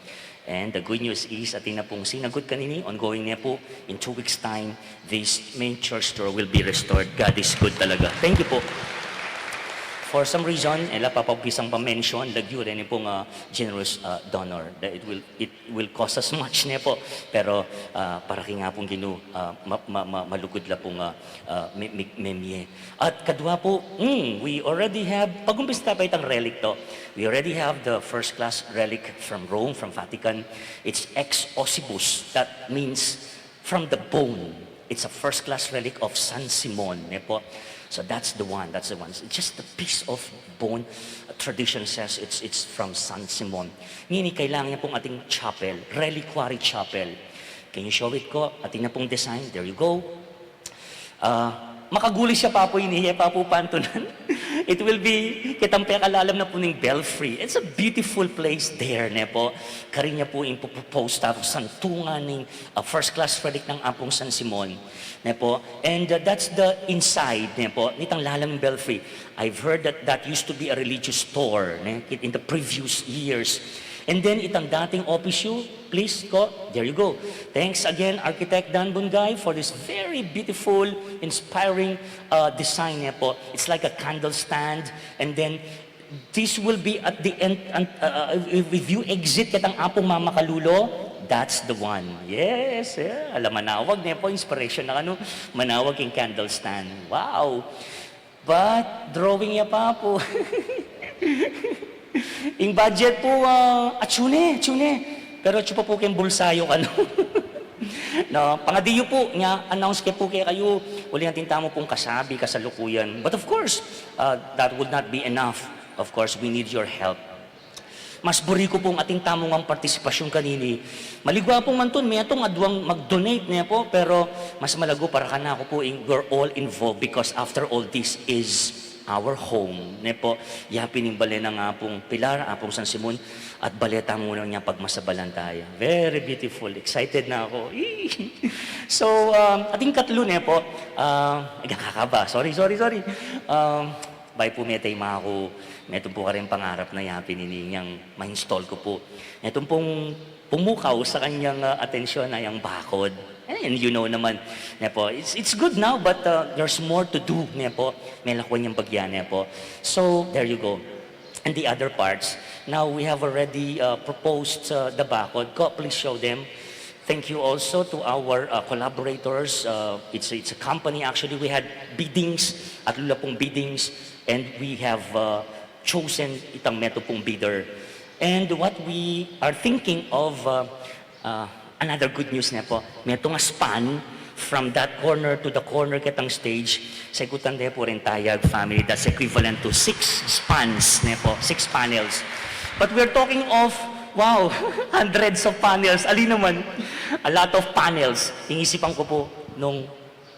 Speaker 3: And the good news is, atin na pong sinagot kanini, ongoing niya po, in 2 weeks' time, this main church door will be restored. God is good talaga. Thank you po. For some reason, papapisang pa-mention, lagyo rin pong generous donor. It will cost us much ne po. Pero para nga pong ginu, malugod la pong memye. At kadwa po, we already have, pag-umpista pa itang relic to, we already have the first class relic from Rome, from Vatican. It's ex ossibus. That means from the bone. It's a first class relic of San Simon ne po. So that's the one. It's just a piece of bone. Tradition says it's from San Simon. Ngini, kailangan niya pong ating chapel, reliquary chapel. Can you show it ko? Ating na pong design. There you go. Makaguli siya pa po, inihiya pa po pantunan. It will be, kitang pekalalam na po ng belfry. It's a beautiful place there, ne po. Karinya po yung post tapos santungan ng first class relic ng Apong San Simon, ne po. And that's the inside, ne po, nitang lalam ng belfry. I've heard that used to be a religious store, ne, in the previous years. And then itang dating office you, please go, there you go. Thanks again, Architect Dan Bungay, for this very beautiful, inspiring design niya po. It's like a candle stand, and then this will be at the end, if you exit katang Apong Mama Kalulo, that's the one. Yes, yeah. Alam, manawag niya po, inspiration na ano, manawag yung candle stand. Wow! But, drawing niya pa po. Yung budget po, tsune. Pero chupa po kayong bulsayo ano. No, pangadiyo po, nga announce kayo po kayo, uli natin tamo pong kasabi, kasalukuyan. But of course, that would not be enough. Of course, we need your help. Mas buri ko pong ating tamong ang partisipasyon kanini. Maligwa pong mantun, may atong adwang mag-donate niya po, pero mas malago para ka na ako po, we're all involved because after all, this is our home. Ne po, yapin yung bale ng Apong Pilar, Apong San Simon, at baleta muna niya pagmasabalan tayo. Very beautiful. Excited na ako. So, ating katlo ne po, kakaba. Sorry. Bye po, metay mga ako. Metong po ka rin pangarap na yapin niyang ma-install ko po. Metong pong pumukaw sa kanyang atensyon na yung bakod. And you know naman, po, it's good now, but there's more to do, po. May lakwan yung bagyan, po. So, there you go. And the other parts, now we have already proposed the bakod. Please show them. Thank you also to our collaborators. It's a company, actually. We had biddings, at lula pong biddings, and we have chosen itang meto pong bidder. And what we are thinking of, another good news na po, may itong span from that corner to the corner kitang stage, sagutan de po rin tayag family. That's equivalent to 6 spans, ne po, 6 panels. But we're talking of, wow, hundreds of panels. Ali naman, a lot of panels. Ingisipan ko po, nung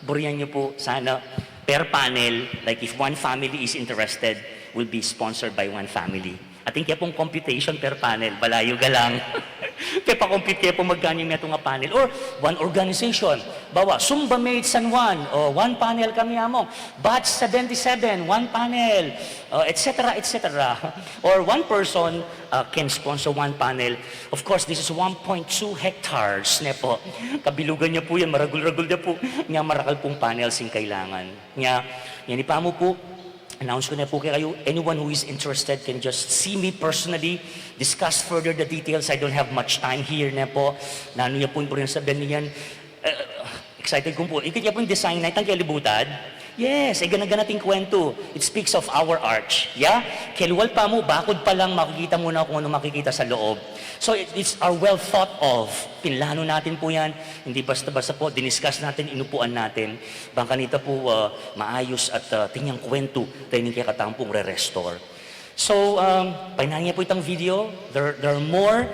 Speaker 3: buriyan niyo po, sana per panel, like if one family is interested, will be sponsored by one family. Ating kaya pong computation per panel, balayo ga lang. Kaya pa-compute kaya po magkano yung nga panel. Or one organization, bawa, Sumba Mate San Juan, o one panel kami among, Batch 77, one panel, etc., etc. Or one person can sponsor one panel. Of course, this is 1.2 hectares, ne po. Kabilugan niya po yan, maragul-ragul niya po. Nga marakal pong panels yung kailangan. Nga, yan ipa mo po, announce ko na po kayo, anyone who is interested can just see me personally, discuss further the details. I don't have much time here na po. Nano niya po rin sabihin niyan. Excited ko po. Ikit niya po yung design na itang kalibutad. Yes, ay ganagan nating kwento. It speaks of our arch. Yeah? Keluwal pa mo, bakod pa lang makikita mo na kung ano makikita sa loob. So it's our well thought of. Pinlano natin po yan. Hindi basta-basta po, diniscuss natin, inupuan natin. Bangka nito po maayos at tinyang kwento tayo kaya katampong re-restore. So, painahan niya po itang video. There are more.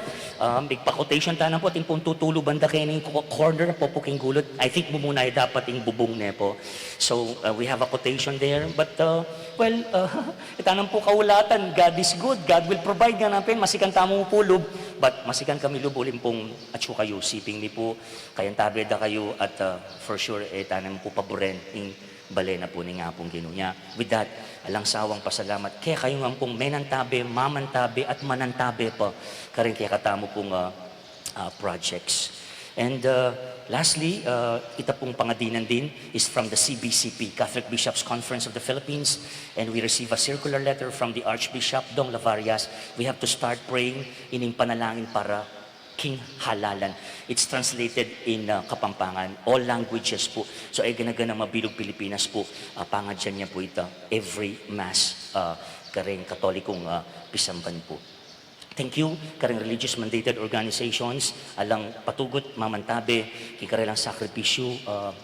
Speaker 3: Big pa-quotation tanan po. Ating pong tutulo banda kayo ng corner po po king gulot. I think mo muna ay dapat yung bubong na po. So, we have a quotation there. But, itanang po kaulatan. God is good. God will provide nga natin. Masikan tamo po lub. But, masikan kami lub ulim pong atso kayo. Siping ni po. Kayang tabeda kayo. At for sure, tanang po paboren. Bale na po ni nga pong ginunya. With that, alang sawang pasalamat. Kaya kayo nga pong menantabe, mamantabe, at manantabe po. Karin kaya katamo pong projects. And lastly, ita pong pangadinan din is from the CBCP, Catholic Bishops Conference of the Philippines. And we receive a circular letter from the Archbishop Dong Lavarias. We have to start praying ining panalangin para King Halalan. It's translated in Kapampangan, all languages po. So ay ganagan mabilog Pilipinas po, pangadyan niya po ito, every mass, karing katolikong pisamban po. Thank you, karing religious mandated organizations, alang patugot, mamantabe, kikarelang sakripisyo.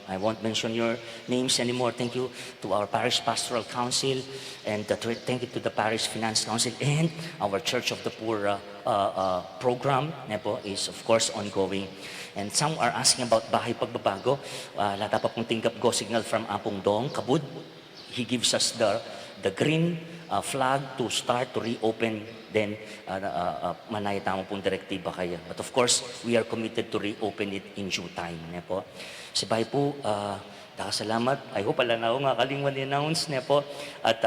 Speaker 3: I won't mention your names anymore. Thank you to our Parish Pastoral Council, and thank you to the Parish Finance Council, and our Church of the Poor program po, is of course ongoing. And some are asking about bahay pagbabago. Lata pa pong tingkap go signal from Apong Dong, Kabud. He gives us the green flag to start to reopen, then manay tamo pong direktiba kaya. But of course, we are committed to reopen it in due time. Po. Sibay po, salamat. I hope ala na ako nga kalingwan i-announce po. At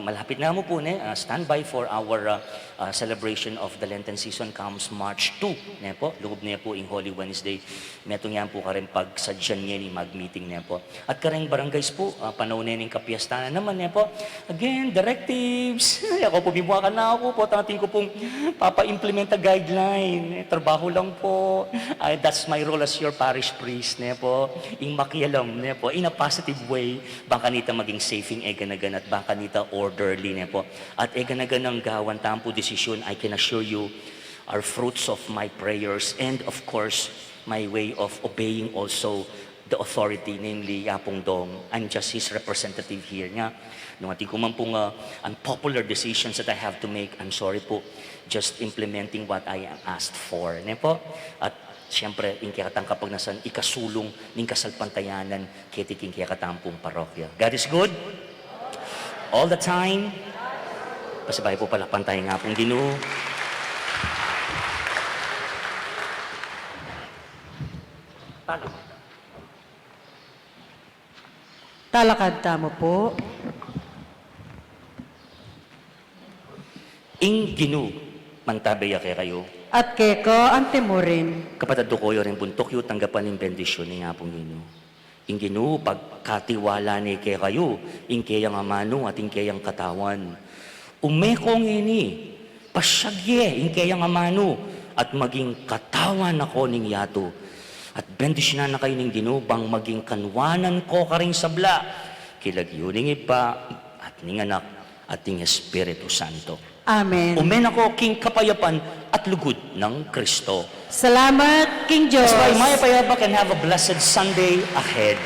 Speaker 3: malapit na mo po stand by for our celebration of the Lenten season comes March 2 po. Lugod niya po in Holy Wednesday. Metong yan po karin pagsadyan niya ni mag-meeting po. At karing barangays po, panahon na yung kapiyastanan naman po. Again, directives. Ako po, bibuha ka na ako po. Tangating ko pong papa-implement a guideline. Trabaho lang po. That's my role as your parish priest po. Ing makialam po. In a positive way, baka nita maging saving eganagan at baka nita orderly po. At eganagan ng gawan tampo decision, I can assure you, are fruits of my prayers and of course, my way of obeying also the authority, namely Yapong Dong. I'm just his representative here. Nga, nung ating kuman pong unpopular decisions that I have to make, I'm sorry po, just implementing what I am asked for. Po? At siyempre, inkiyatang kapag nasan ikasulong ng kasalpantayanan, kitiking kiyakatampong parokya. God is good? All the time? Pasabay po pala pantay nga pong Ginoo.
Speaker 2: Talakad tamo po.
Speaker 3: Ing Ginoo, mantabaya kayo.
Speaker 2: At keko antemurin.
Speaker 3: Kapatid ko rin buntok yu tanggapan ng bendisyon ni nga pong Ginoo. Ing Ginoo, pagkatiwala ni kayo, ing kayang amano at ing kayang katawan. Umekong ini, pasyagye, ing kayang amano, at maging katawan ako ning yato. At bendisyonan na kayo ning Ginoo, bang maging kanwanan ko karing sabla. Kilagyuning ipa, at ning anak, at ning Espiritu Santo.
Speaker 2: Amen.
Speaker 3: Umen ako king kapayapan, at lugod ng Kristo.
Speaker 2: Salamat, King Diyos.
Speaker 3: That's why Maya Payaba can have a blessed Sunday ahead.